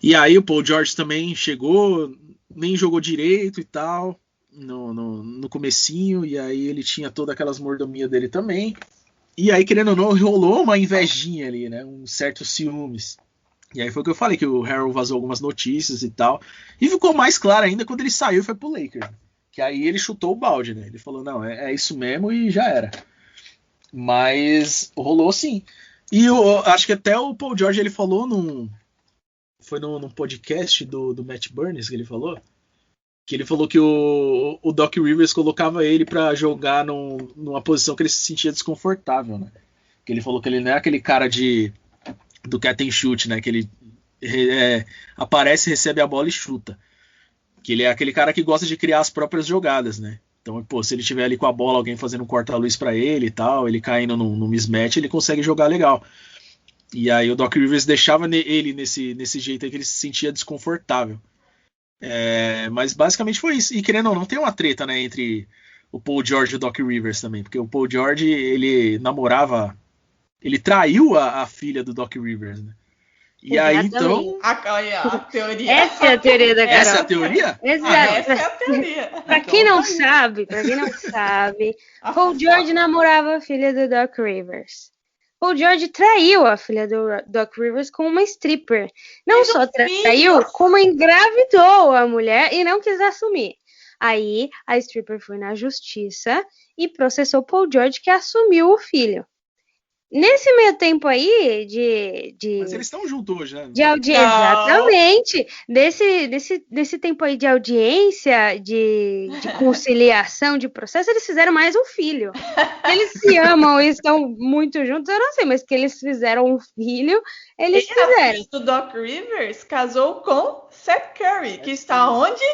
E aí o Paul George também chegou, nem jogou direito e tal, no comecinho, e aí ele tinha todas aquelas mordomias dele também. E aí, querendo ou não, rolou uma invejinha ali, né? Um certo ciúmes. E aí foi o que eu falei, que o Harrell vazou algumas notícias e tal. E ficou mais claro ainda quando ele saiu e foi pro Lakers. Que aí ele chutou o balde, né? Ele falou, não, é isso mesmo e já era. Mas rolou sim. E eu acho que até o Paul George, ele falou foi num podcast do Matt Barnes que ele falou. Que ele falou que o Doc Rivers colocava ele pra jogar numa posição que ele se sentia desconfortável, né? Que ele falou que ele não é aquele cara do catch and shoot, né? Que ele aparece, recebe a bola e chuta. Que ele é aquele cara que gosta de criar as próprias jogadas, né? Então, pô, se ele tiver ali com a bola, alguém fazendo um corta-luz pra ele e tal, ele caindo no mismatch, ele consegue jogar legal. E aí o Doc Rivers deixava ele nesse jeito aí que ele se sentia desconfortável. Mas basicamente foi isso. E querendo ou não, tem uma treta, né, entre o Paul George e o Doc Rivers também. Porque o Paul George, ele namorava... Ele traiu a filha do Doc Rivers, né? E Exatamente. A aí, teoria. Essa é a teoria da Carol. Essa é a teoria? Exato. Essa é a teoria. Pra quem não sabe, Paul George namorava a filha do Doc Rivers. Paul George traiu a filha do Doc Rivers com uma stripper. Não só traiu, como engravidou a mulher e não quis assumir. Aí a stripper foi na justiça e processou Paul George, que assumiu o filho. Nesse meio tempo aí Mas eles estão juntos hoje, né? de audiência, exatamente. Nesse tempo aí de audiência, de conciliação, de processo, eles fizeram mais um filho. Eles se amam e estão muito juntos, eu não sei, mas que eles fizeram um filho, eles fizeram. O Doc Rivers casou com Seth Curry, que está onde?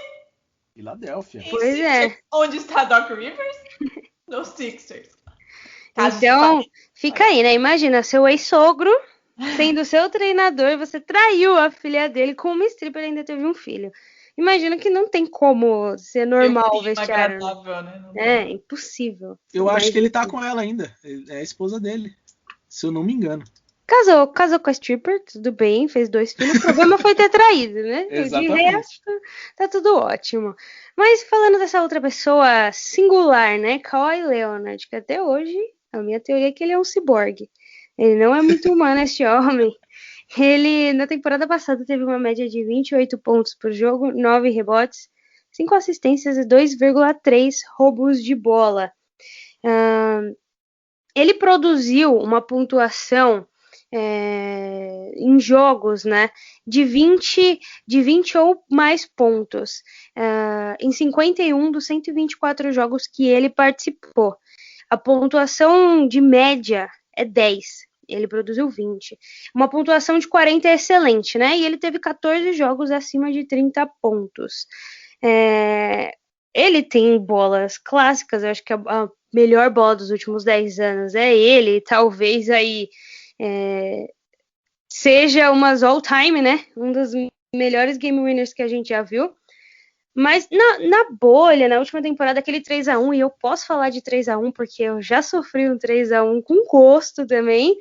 Filadélfia. Pois é. Onde está Doc Rivers? Nos Sixers. Então, fica aí, né? Imagina, seu ex-sogro sendo seu treinador, você traiu a filha dele com uma stripper e ainda teve um filho. Imagina que não tem como ser normal o vestiário. Né? É impossível. Eu acho que ele tá com ela ainda. É a esposa dele, se eu não me engano. Casou com a stripper, tudo bem, fez 2 filhos. O problema foi ter traído, né? Exatamente. De resto, tá tudo ótimo. Mas falando dessa outra pessoa singular, né? Kawhi Leonard, que até hoje... A minha teoria é que ele é um ciborgue. Ele não é muito humano, esse homem. Ele, na temporada passada, teve uma média de 28 pontos por jogo, 9 rebotes, 5 assistências e 2,3 roubos de bola. Ele produziu uma pontuação em jogos, né, de 20 ou mais pontos, em 51 dos 124 jogos que ele participou. A pontuação de média é 10. Ele produziu 20. Uma pontuação de 40 é excelente, né? E ele teve 14 jogos acima de 30 pontos. Ele tem bolas clássicas. Eu acho que a melhor bola dos últimos 10 anos é ele, talvez aí seja umas all-time, né? Um dos melhores game winners que a gente já viu. Mas na bolha, na última temporada, aquele 3-1, e eu posso falar de 3-1 porque eu já sofri um 3-1 com gosto também,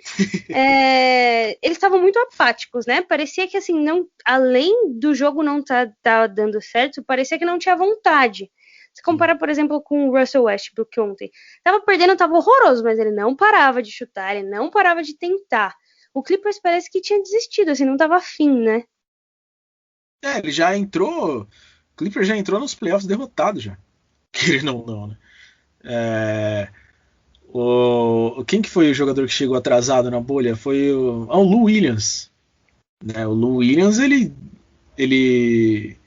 eles estavam muito apáticos, né? Parecia que, assim, não, além do jogo não tá dando certo, parecia que não tinha vontade. Se compara, por exemplo, com o Russell Westbrook ontem. Tava perdendo, tava horroroso, mas ele não parava de chutar, ele não parava de tentar. O Clippers parece que tinha desistido, assim, não tava afim, né? Ele já entrou... O Clippers já entrou nos playoffs derrotado já. Querendo ou não, né? Quem que foi o jogador que chegou atrasado na bolha? Foi o Lou Williams. Né? O Lou Williams, ele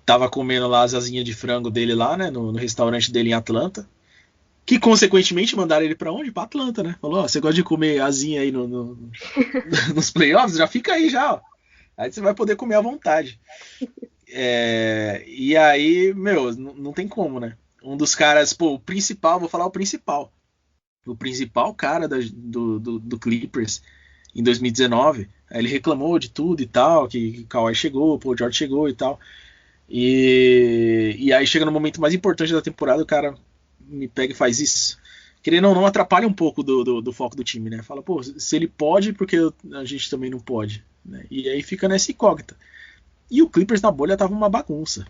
tava comendo lá as asinhas de frango dele lá, né? No restaurante dele em Atlanta. Que, consequentemente, mandaram ele pra onde? Pra Atlanta, né? Falou, você gosta de comer asinha aí nos playoffs? Já fica aí já, ó. Aí você vai poder comer à vontade. E aí, meu, não tem como, né? Um dos caras, o principal, vou falar o principal cara do Clippers em 2019, aí ele reclamou de tudo e tal, que Kawhi chegou, Paul George chegou e tal, e aí chega no momento mais importante da temporada, o cara me pega e faz isso. Querendo ou não, atrapalha um pouco do foco do time, né? Fala, se ele pode, porque a gente também não pode, né? E aí fica nessa incógnita. E o Clippers na bolha tava uma bagunça.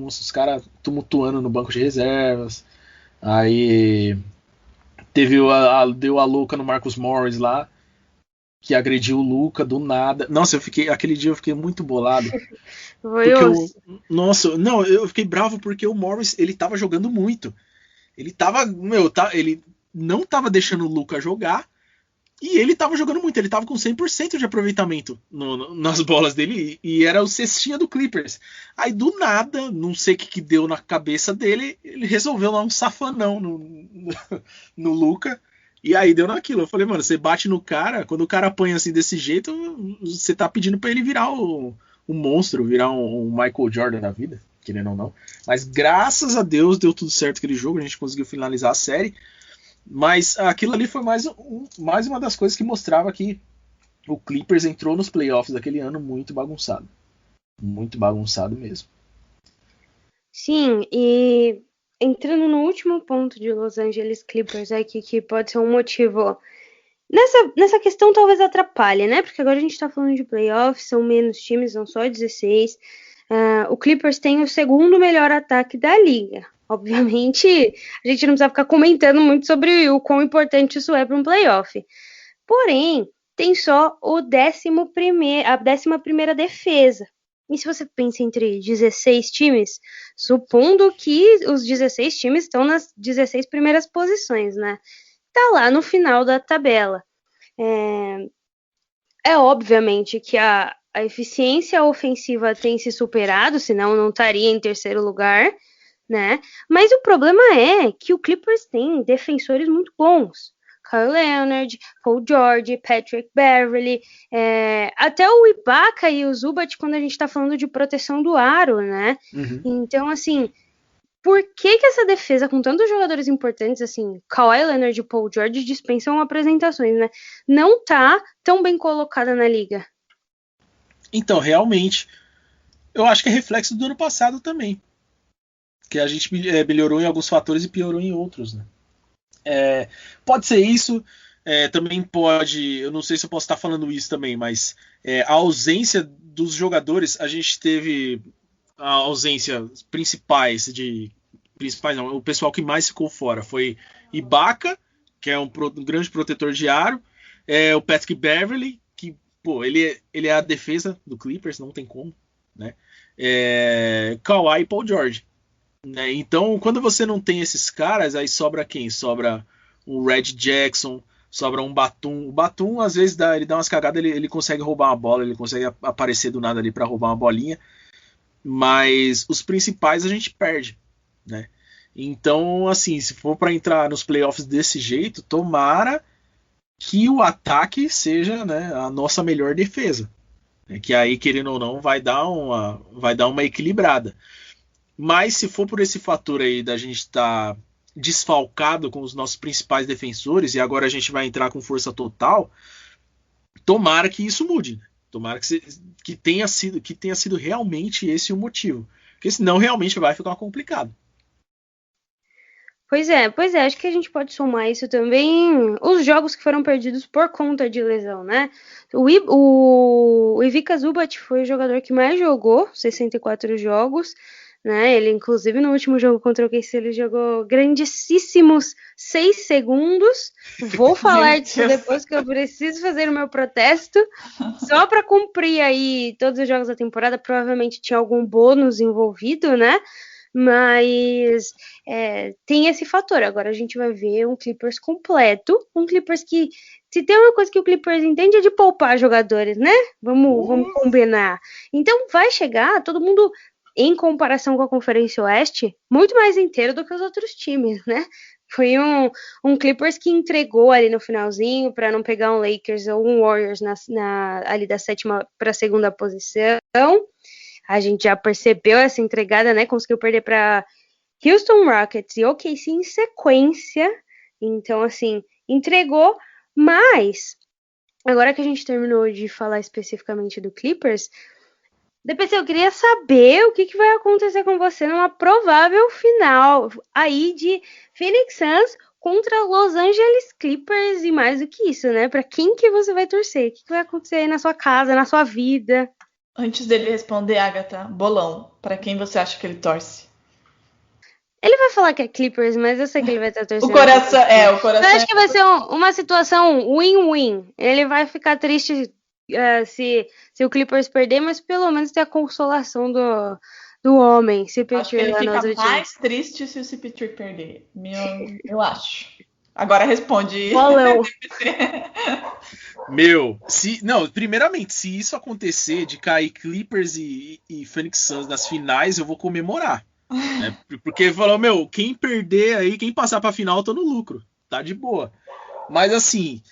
Os caras tumultuando no banco de reservas. Aí deu a louca no Marcus Morris lá, que agrediu o Luka do nada. Nossa, aquele dia eu fiquei muito bolado. Eu fiquei bravo porque o Morris, ele tava jogando muito. Ele não tava deixando o Luka jogar. E ele tava jogando muito, ele tava com 100% de aproveitamento nas bolas dele, e era o cestinha do Clippers. Aí do nada, não sei o que deu na cabeça dele, ele resolveu dar um safanão no Luka, e aí deu naquilo. Eu falei, mano, você bate no cara, quando o cara apanha assim desse jeito, você tá pedindo pra ele virar um monstro, virar um Michael Jordan da vida, querendo ou não. Mas graças a Deus deu tudo certo aquele jogo, a gente conseguiu finalizar a série. Mas aquilo ali foi mais uma das coisas que mostrava que o Clippers entrou nos playoffs daquele ano muito bagunçado. Muito bagunçado mesmo. Sim, e entrando no último ponto de Los Angeles Clippers aqui, que pode ser um motivo... Nessa questão talvez atrapalhe, né? Porque agora a gente tá falando de playoffs, são menos times, são só 16. O Clippers tem o segundo melhor ataque da liga. Obviamente, a gente não precisa ficar comentando muito sobre o quão importante isso é para um playoff. Porém, tem só a 11ª defesa. E se você pensa entre 16 times, supondo que os 16 times estão nas 16 primeiras posições, né? Tá lá no final da tabela. Obviamente que a eficiência ofensiva tem se superado, senão não estaria em terceiro lugar, né? Mas o problema é que o Clippers tem defensores muito bons. Kawhi Leonard, Paul George, Patrick Beverley, até o Ibaka e o Zubat quando a gente tá falando de proteção do aro, né? Uhum. Então, assim, por que essa defesa, com tantos jogadores importantes, assim, Kawhi Leonard e Paul George dispensam apresentações, né? Não tá tão bem colocada na liga. Então, realmente, eu acho que é reflexo do ano passado também. Que a gente melhorou em alguns fatores e piorou em outros, né? Pode ser isso, também pode, eu não sei se eu posso estar falando isso também, mas a ausência dos jogadores, a gente teve a ausência o pessoal que mais ficou fora foi Ibaka, que é um grande protetor de aro, o Patrick Beverley, que ele é a defesa do Clippers, não tem como, né? Kawhi e Paul George. Né? Então, quando você não tem esses caras, aí sobra quem? Sobra um Red Jackson, sobra um Batum. O Batum, às vezes, ele dá umas cagadas, ele consegue roubar uma bola, ele consegue aparecer do nada ali para roubar uma bolinha, mas os principais a gente perde, né? Então, assim, se for para entrar nos playoffs desse jeito, tomara que o ataque seja, né, a nossa melhor defesa, né? Que aí, querendo ou não, vai dar uma equilibrada. Mas se for por esse fator aí da gente estar desfalcado com os nossos principais defensores e agora a gente vai entrar com força total. Tomara que isso mude. Tomara que tenha sido realmente esse o motivo. Porque senão realmente vai ficar complicado. Pois é, acho que a gente pode somar isso também, os jogos que foram perdidos por conta de lesão, né? O Ivica Zubat foi o jogador que mais jogou, 64 jogos, né? Ele, inclusive, no último jogo contra o KC, ele jogou grandíssimos 6 segundos. Vou falar disso depois, que eu preciso fazer o meu protesto, só para cumprir aí todos os jogos da temporada. Provavelmente tinha algum bônus envolvido, né? Mas tem esse fator. Agora a gente vai ver um Clippers completo, um Clippers que, se tem uma coisa que o Clippers entende, é de poupar jogadores, né? Vamos combinar. Então vai chegar todo mundo, em comparação com a Conferência Oeste, muito mais inteiro do que os outros times, né? Foi um Clippers que entregou ali no finalzinho para não pegar um Lakers ou um Warriors ali da 7ª para a 2ª posição. A gente já percebeu essa entregada, né? Conseguiu perder para Houston Rockets e OKC em sequência. Então, assim, entregou. Mas, agora que a gente terminou de falar especificamente do Clippers, DPC, eu queria saber o que vai acontecer com você numa provável final aí de Phoenix Suns contra Los Angeles Clippers e mais do que isso, né? Para quem que você vai torcer? O que vai acontecer aí na sua casa, na sua vida? Antes dele responder, Agatha, bolão, pra quem você acha que ele torce? Ele vai falar que é Clippers, mas eu sei que ele vai estar torcendo. O coração. Eu acho que vai ser uma situação win-win. Ele vai ficar triste se o Clippers perder, mas pelo menos tem a consolação do homem, CP3. Acho que ele fica mais triste se o CP3 perder. Eu acho. Agora responde. Bolão. Primeiramente, se isso acontecer de cair Clippers e Phoenix Suns nas finais, eu vou comemorar. Né? Porque falou, quem perder aí, quem passar pra final, eu tô no lucro. Tá de boa. Mas assim,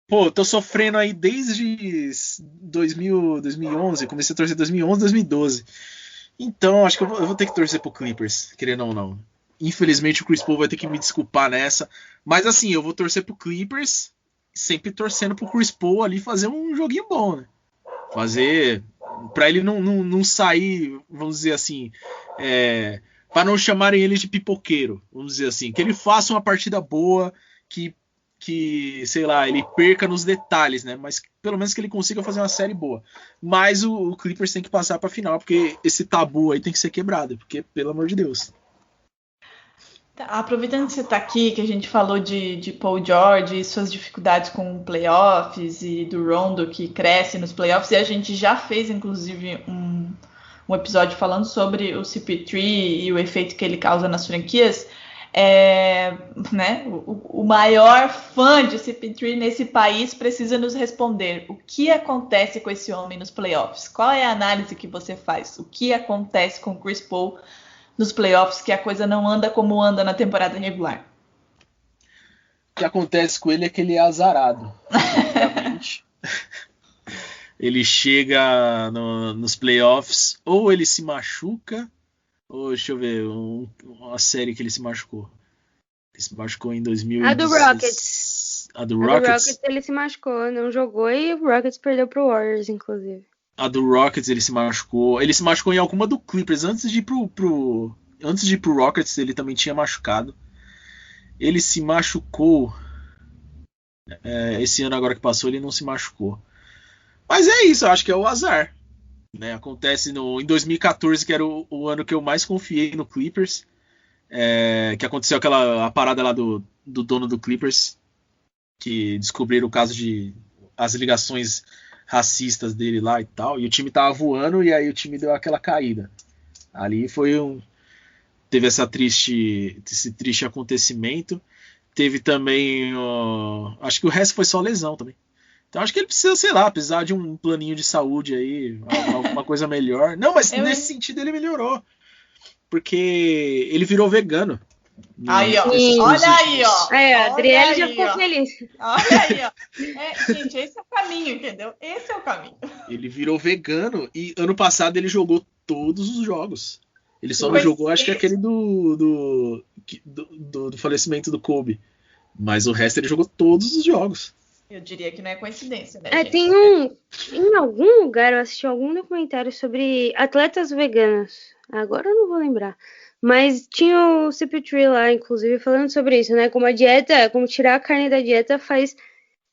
tô sofrendo aí desde 2011, comecei a torcer 2011, 2012. Então, acho que eu vou ter que torcer pro Clippers, querendo ou não. Infelizmente o Chris Paul vai ter que me desculpar nessa. Mas assim, eu vou torcer pro Clippers, sempre torcendo pro Chris Paul ali fazer um joguinho bom, né? Pra ele não sair, vamos dizer assim, para não chamarem ele de pipoqueiro, vamos dizer assim. Que ele faça uma partida boa, que sei lá, ele perca nos detalhes, né? Mas pelo menos que ele consiga fazer uma série boa. Mas o Clippers tem que passar pra final, porque esse tabu aí tem que ser quebrado, porque, pelo amor de Deus. Aproveitando que você está aqui, que a gente falou de Paul George e suas dificuldades com playoffs e do Rondo que cresce nos playoffs, e a gente já fez, inclusive, um episódio falando sobre o CP3 e o efeito que ele causa nas franquias, né? O maior fã de CP3 nesse país precisa nos responder. O que acontece com esse homem nos playoffs? Qual é a análise que você faz? O que acontece com o Chris Paul nos playoffs, que a coisa não anda como anda na temporada regular? O que acontece com ele é que ele é azarado. Ele chega nos playoffs, ou ele se machuca, ou deixa eu ver, uma série que ele se machucou. Ele se machucou em 2016. A do Rockets. A do Rockets ele se machucou, não jogou, e o Rockets perdeu pro Warriors, inclusive. A do Rockets ele se machucou. Ele se machucou em alguma do Clippers. Antes de ir pro Rockets, ele também tinha machucado. Ele se machucou. Esse ano agora que passou, ele não se machucou. Mas é isso, eu acho que é o azar. Né? Acontece em 2014, que era o ano que eu mais confiei no Clippers. Que aconteceu a parada lá do dono do Clippers. Que descobriram o caso de as ligações racistas dele lá e tal, e o time tava voando, e aí o time deu aquela caída. Ali teve esse triste acontecimento. Teve também, acho que o resto foi só lesão também. Então acho que ele precisar de um planinho de saúde aí, alguma coisa melhor. Não, mas nesse sentido ele melhorou, porque ele virou vegano. Aí, ó. Olha aí, ó. A Adriele já ficou feliz. Olha aí, ó. Gente, esse é o caminho, entendeu? Esse é o caminho. Ele virou vegano e ano passado ele jogou todos os jogos. Ele só não jogou, acho que aquele do falecimento do Kobe. Mas o resto ele jogou todos os jogos. Eu diria que não é coincidência, né? Tem em algum lugar eu assisti algum documentário sobre atletas veganos. Agora eu não vou lembrar. Mas tinha o CP3 lá, inclusive, falando sobre isso, né? Como a dieta, como tirar a carne da dieta faz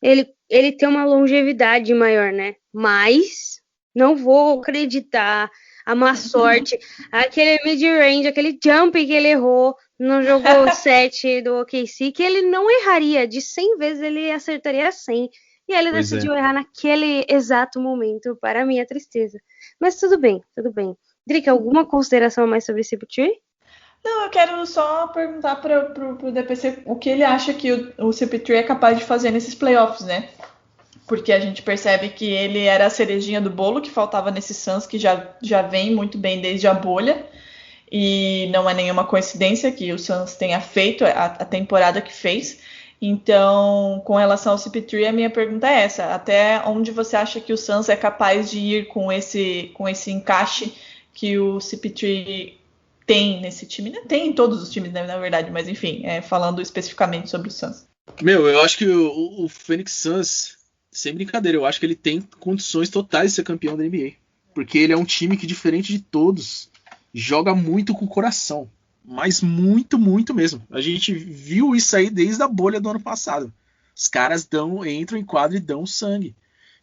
ele ter uma longevidade maior, né? Mas não vou acreditar a má sorte, aquele mid-range, aquele jump que ele errou no jogo 7 do OKC, que ele não erraria, de 100 vezes ele acertaria 100, e ele decidiu errar naquele exato momento, para a minha tristeza. Mas tudo bem. Drica, alguma consideração a mais sobre esse CP3? Não, eu quero só perguntar pro DPC o que ele acha que o CP3 é capaz de fazer nesses playoffs, né? Porque a gente percebe que ele era a cerejinha do bolo que faltava nesse Suns, que já vem muito bem desde a bolha. E não é nenhuma coincidência que o Suns tenha feito a temporada que fez. Então, com relação ao CP3, a minha pergunta é essa. Até onde você acha que o Suns é capaz de ir com esse encaixe que o CP3 tem nesse time? Tem em todos os times, né, na verdade, mas enfim, falando especificamente sobre o Suns. Eu acho que o Phoenix Suns, sem brincadeira, eu acho que ele tem condições totais de ser campeão da NBA. Porque ele é um time que, diferente de todos, joga muito com o coração. Mas muito, muito mesmo. A gente viu isso aí desde a bolha do ano passado. Os caras entram em quadro e dão sangue.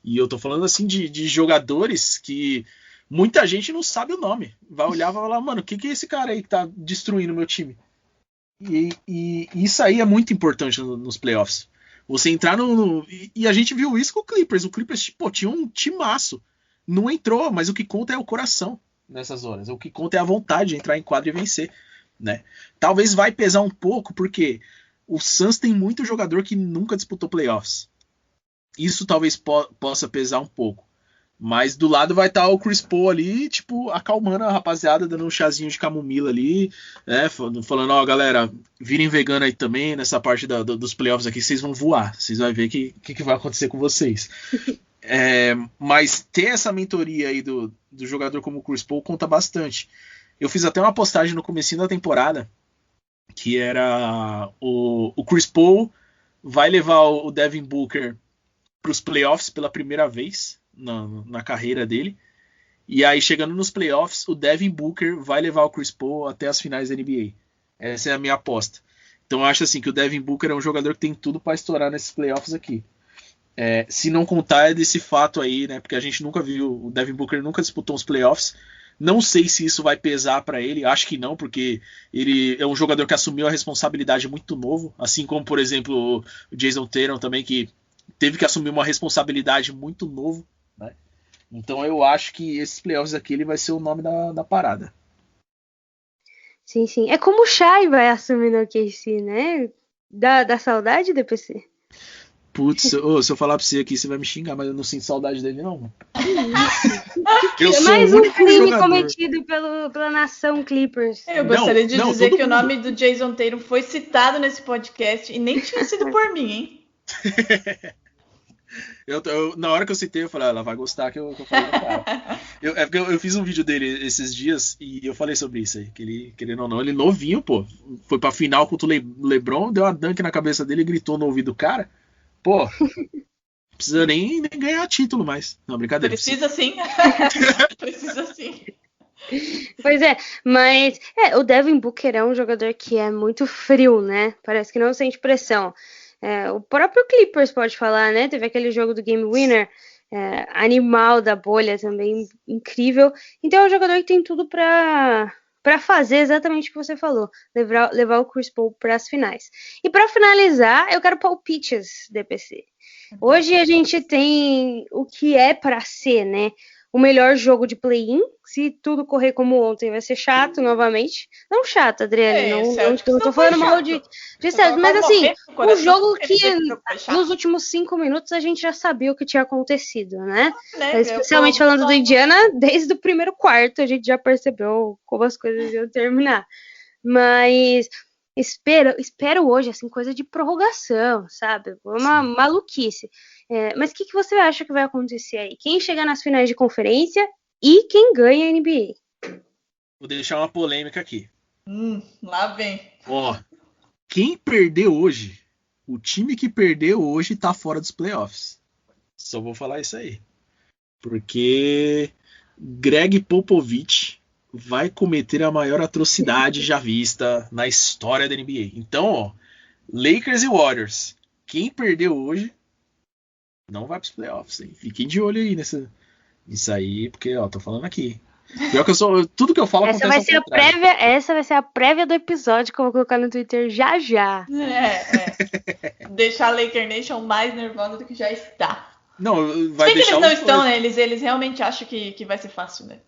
E eu tô falando assim de jogadores que muita gente não sabe o nome. Vai olhar e vai falar, mano, o que é esse cara aí que tá destruindo o meu time? E isso aí é muito importante nos playoffs. Você entrar E a gente viu isso com o Clippers. O Clippers, tinha um timaço. Não entrou, mas o que conta é o coração nessas horas. O que conta é a vontade de entrar em quadro e vencer, né? Talvez vai pesar um pouco, porque o Suns tem muito jogador que nunca disputou playoffs. Isso talvez possa pesar um pouco. Mas do lado vai estar o Chris Paul ali, acalmando a rapaziada, dando um chazinho de camomila ali, falando, ó, galera, virem vegano aí também, nessa parte dos playoffs aqui, vocês vão voar, vocês vão ver o que vai acontecer com vocês. Mas ter essa mentoria aí do jogador como o Chris Paul conta bastante. Eu fiz até uma postagem no comecinho da temporada, que era o Chris Paul vai levar o Devin Booker para os playoffs pela primeira vez na carreira dele, e aí chegando nos playoffs o Devin Booker vai levar o Chris Paul até as finais da NBA. Essa é a minha aposta. Então eu acho assim que o Devin Booker é um jogador que tem tudo para estourar nesses playoffs aqui. Se não contar desse fato aí, né, porque a gente nunca viu, o Devin Booker nunca disputou uns playoffs. Não sei se isso vai pesar para ele, acho que não, porque ele é um jogador que assumiu a responsabilidade muito novo, assim como, por exemplo, o Jason Tatum também, que teve que assumir uma responsabilidade muito novo, né? Então eu acho que esses playoffs aqui ele vai ser o nome da parada. Sim. É como o Shai vai assumir no OKC, né? Da saudade, DPC? Putz, se eu falar pra você aqui, você vai me xingar, mas eu não sinto saudade dele, não. Eu sou mais um crime cometido pela nação Clippers. Eu gostaria de dizer que o nome do Jason Tatum foi citado nesse podcast e nem tinha sido por mim, hein? Na hora que eu citei, eu falei, ela vai gostar que eu falei do cara. Porque eu fiz um vídeo dele esses dias e eu falei sobre isso aí, que ele, querendo ou não, ele novinho, foi pra final contra o LeBron, deu uma dunk na cabeça dele e gritou no ouvido do cara. Não precisa nem ganhar título mais. Não, brincadeira. Precisa sim. Precisa sim. Pois é, mas o Devin Booker é um jogador que é muito frio, né? Parece que não sente pressão. O próprio Clippers pode falar, né? Teve aquele jogo do Game Winner, animal da bolha também, incrível. Então é um jogador que tem tudo pra fazer exatamente o que você falou, levar o Chris Paul para as finais. E para finalizar, eu quero palpites, DPC. Hoje a gente tem o que é para ser, né? O melhor jogo de play-in. Se tudo correr como ontem, vai ser chato novamente. Não chato, Adriane. Não tô falando mal de certo. Mas assim, um jogo que nos últimos 5 minutos a gente já sabia o que tinha acontecido, né? Especialmente falando do Indiana, desde o primeiro quarto a gente já percebeu como as coisas iam terminar. Mas espero hoje, assim, coisa de prorrogação, sabe? Uma maluquice. Mas o que você acha que vai acontecer aí? Quem chegar nas finais de conferência e quem ganha a NBA? vou deixar uma polêmica aqui. Lá vem. Ó, quem perdeu hoje, o time que perdeu hoje tá fora dos playoffs. Só vou falar isso aí. Porque Greg Popovich vai cometer a maior atrocidade já vista na história da NBA. Então, ó, Lakers e Warriors, quem perdeu hoje não vai pros playoffs, hein? Fiquem de olho aí nisso aí, porque, ó, tô falando aqui. Pior que eu sou, tudo que eu falo Essa acontece ao contrário. essa vai ser a prévia do episódio que eu vou colocar no Twitter já. Deixar a Laker Nation mais nervosa do que já está. Não, vai Se bem que deixar eles não estão, né? Eles realmente acham que vai ser fácil, né?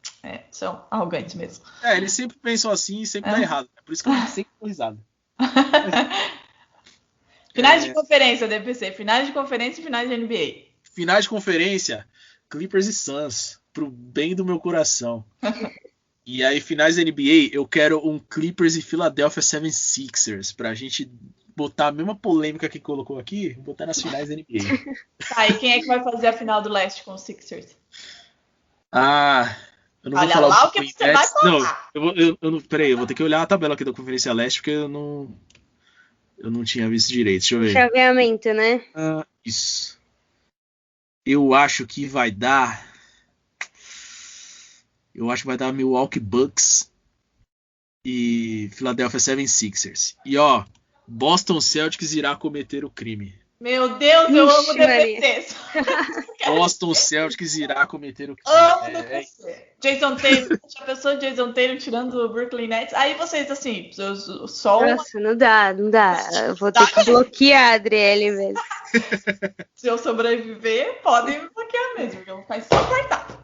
São arrogantes mesmo. Eles sempre pensam assim e sempre dá errado. Por isso que eu sempre dou risada. Finais de conferência, DPC. Finais de conferência e finais de NBA. Finais de conferência, Clippers e Suns. Pro bem do meu coração. E aí, finais da NBA, eu quero um Clippers e Philadelphia 76ers. Pra gente botar a mesma polêmica que colocou aqui, botar nas finais da NBA. Tá, e quem é que vai fazer a final do leste com os Sixers? Eu não Olha vou falar lá o que você vai falar. Não, peraí, eu vou ter que olhar a tabela aqui da Conferência Leste, porque eu não tinha visto direito. Deixa eu ver. Chaveamento, né? Isso. Eu acho que vai dar Milwaukee Bucks e Philadelphia 76ers. E ó, Boston Celtics irá cometer o crime. Meu Deus, eu amo o DPC. Boston Celtics irá cometer o crime. Amo o DPC. Jason Tatum, já pensou Jason Tatum tirando o Brooklyn Nets? Aí vocês, assim, só uma... Nossa, não dá. Eu vou ter que bloquear a Adriele mesmo. Se eu sobreviver, podem me bloquear mesmo, porque eu vou ficar insuportável.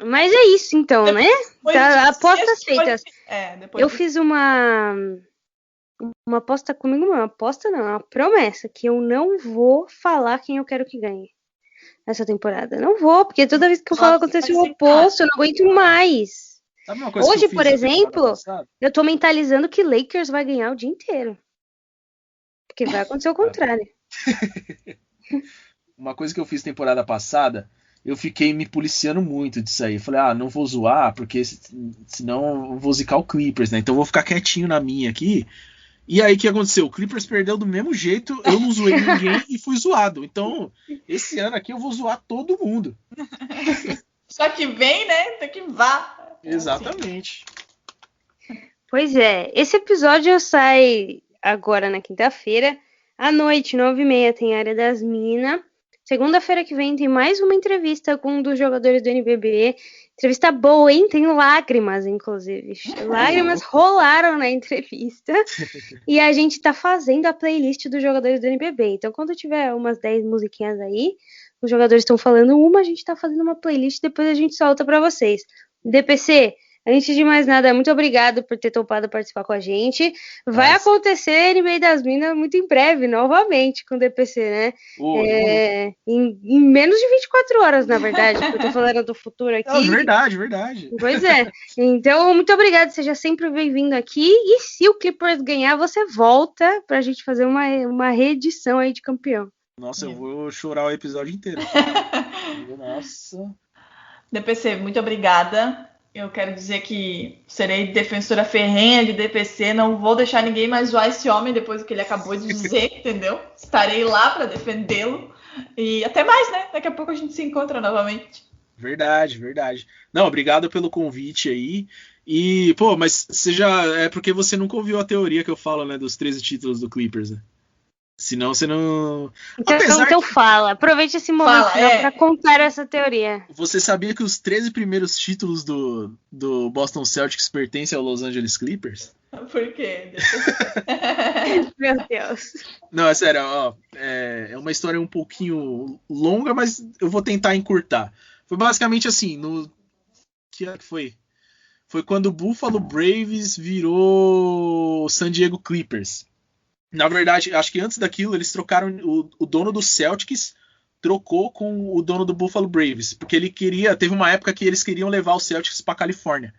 Mas é isso então, né? Tá, apostas feitas. Depois eu fiz uma aposta comigo, uma aposta não, uma promessa, que eu não vou falar quem eu quero que ganhe essa temporada. Não vou, porque toda vez que eu falo acontece o oposto, eu não aguento mais. Sabe uma coisa Hoje, que eu fiz por exemplo, eu tô mentalizando que Lakers vai ganhar o dia inteiro. Porque vai acontecer o contrário. Uma coisa que eu fiz temporada passada, eu fiquei me policiando muito disso aí. Eu falei, não vou zoar, porque senão eu vou zicar o Clippers, né? Então eu vou ficar quietinho na minha aqui. E aí o que aconteceu? O Clippers perdeu do mesmo jeito, eu não zoei ninguém e fui zoado. Então, esse ano aqui eu vou zoar todo mundo. Só que vem, né? Tem que vá. Exatamente. Pois é, esse episódio sai agora na quinta-feira. À noite, 9h30, tem Área das Minas. Segunda-feira que vem tem mais uma entrevista com um dos jogadores do NBB. Entrevista boa, hein? Tem lágrimas, inclusive. Lágrimas rolaram na entrevista. E a gente tá fazendo a playlist dos jogadores do NBB. Então, quando tiver umas 10 musiquinhas aí, os jogadores estão falando uma, a gente tá fazendo uma playlist, depois a gente solta pra vocês. DPC, antes de mais nada, muito obrigado por ter topado participar com a gente. Vai acontecer NBA das Minas muito em breve, novamente, com o DPC, né? Em menos de 24 horas, na verdade, porque eu tô falando do futuro aqui. Verdade. Pois é. Então, muito obrigado, seja sempre bem-vindo aqui. E se o Clippers ganhar, você volta pra gente fazer uma reedição aí de campeão. Nossa, eu vou chorar o episódio inteiro. Nossa. DPC, muito obrigada. Eu quero dizer que serei defensora ferrenha de DPC, não vou deixar ninguém mais zoar esse homem depois do que ele acabou de dizer, entendeu? Estarei lá para defendê-lo. E até mais, né? Daqui a pouco a gente se encontra novamente. Verdade. Não, obrigado pelo convite aí. E, mas é porque você nunca ouviu a teoria que eu falo, né, dos 13 títulos do Clippers, né? Senão você não... Então fala, aproveite esse momento para contar essa teoria. Você sabia que os 13 primeiros títulos do Boston Celtics pertencem ao Los Angeles Clippers? Por quê? Meu Deus. Não, é sério, é uma história um pouquinho longa, mas eu vou tentar encurtar. Foi basicamente assim, que ano que foi? Foi quando o Buffalo Braves virou San Diego Clippers. Na verdade, acho que antes daquilo, eles trocaram o dono do Celtics, trocou com o dono do Buffalo Braves, porque teve uma época que eles queriam levar o Celtics para Califórnia,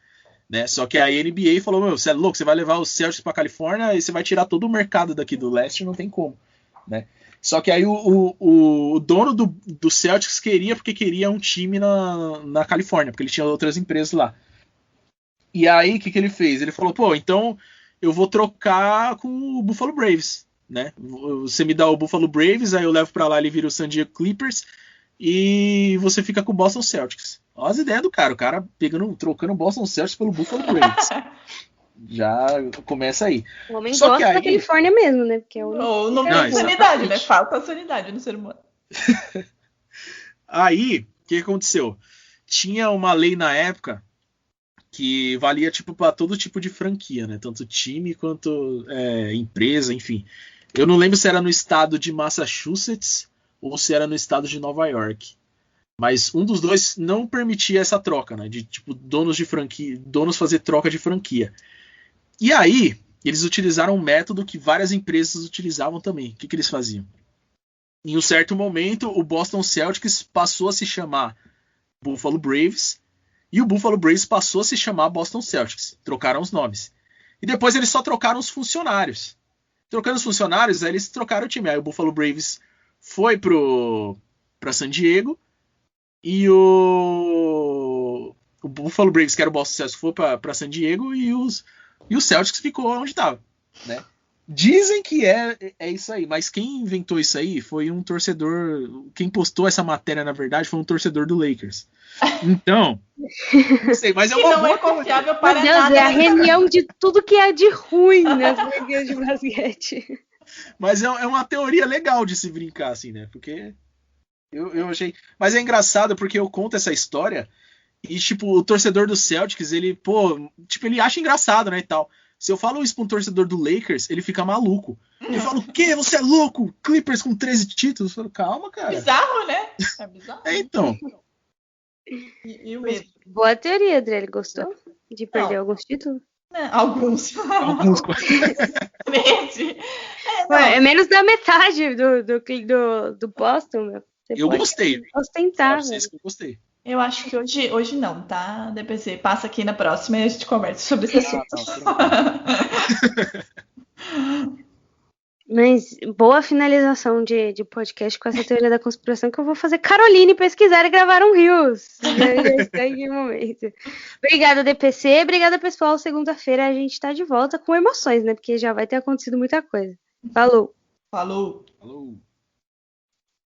né? Só que a NBA falou, você é louco, você vai levar o Celtics para Califórnia e você vai tirar todo o mercado daqui do leste, não tem como, né? Só que aí o dono do Celtics queria, porque queria um time na Califórnia, porque ele tinha outras empresas lá. E aí, o que ele fez? Ele falou, pô, então eu vou trocar com o Buffalo Braves, né? Você me dá o Buffalo Braves, aí eu levo pra lá, ele vira o San Diego Clippers, e você fica com o Boston Celtics. Olha as ideias do cara, o cara trocando o Boston Celtics pelo Buffalo Braves. Já começa aí. O homem Só gosta que aí... da Califórnia mesmo, né? Porque é o Ou não Não, tem sanidade, né? Falta sanidade no ser humano. Aí, o que aconteceu? Tinha uma lei na época que valia tipo para todo tipo de franquia, né? Tanto time quanto empresa, enfim. Eu não lembro se era no estado de Massachusetts ou se era no estado de Nova York. Mas um dos dois não permitia essa troca, né? De tipo donos de franquia, donos fazer troca de franquia. E aí, eles utilizaram um método que várias empresas utilizavam também. O que eles faziam? Em um certo momento, o Boston Celtics passou a se chamar Buffalo Braves e o Buffalo Braves passou a se chamar Boston Celtics. Trocaram os nomes. E depois eles só trocaram os funcionários. Trocando os funcionários, aí eles trocaram o time. Aí o Buffalo Braves foi para San Diego e o Buffalo Braves, que era o Boston Celtics, foi para San Diego e o Celtics ficou onde estava, né? Dizem que é isso aí, mas quem inventou isso aí foi um torcedor. Quem postou essa matéria, na verdade, foi um torcedor do Lakers. Então, não sei, mas é uma não é confiável para Meu Deus, nada. é a reunião de tudo que é de ruim nas ligas de basquete. Mas é uma teoria legal de se brincar, assim, né? Porque eu achei. Mas é engraçado porque eu conto essa história e, tipo, o torcedor do Celtics, ele, pô, tipo, ele acha engraçado, né, e tal. Se eu falo isso pra um torcedor do Lakers, ele fica maluco. Ele fala, o quê? Você é louco? Clippers com 13 títulos? Eu falo, calma, cara. Bizarro, né? É bizarro. Então. E o medo? Boa teoria, André. Ele gostou de perder alguns títulos? Alguns. Alguns... 13. É menos da metade do Boston, meu. Você eu pode gostei. ostentar, Pra vocês que eu gostei. Eu acho que hoje não, tá? DPC, passa aqui na próxima e a gente conversa sobre esse assunto. Mas boa finalização de podcast com essa teoria da conspiração que eu vou fazer Caroline pesquisar e gravar um Rios. Já está em momento. Obrigada, DPC. Obrigada, pessoal. Segunda-feira a gente tá de volta com emoções, né? Porque já vai ter acontecido muita coisa. Falou. Falou. Falou.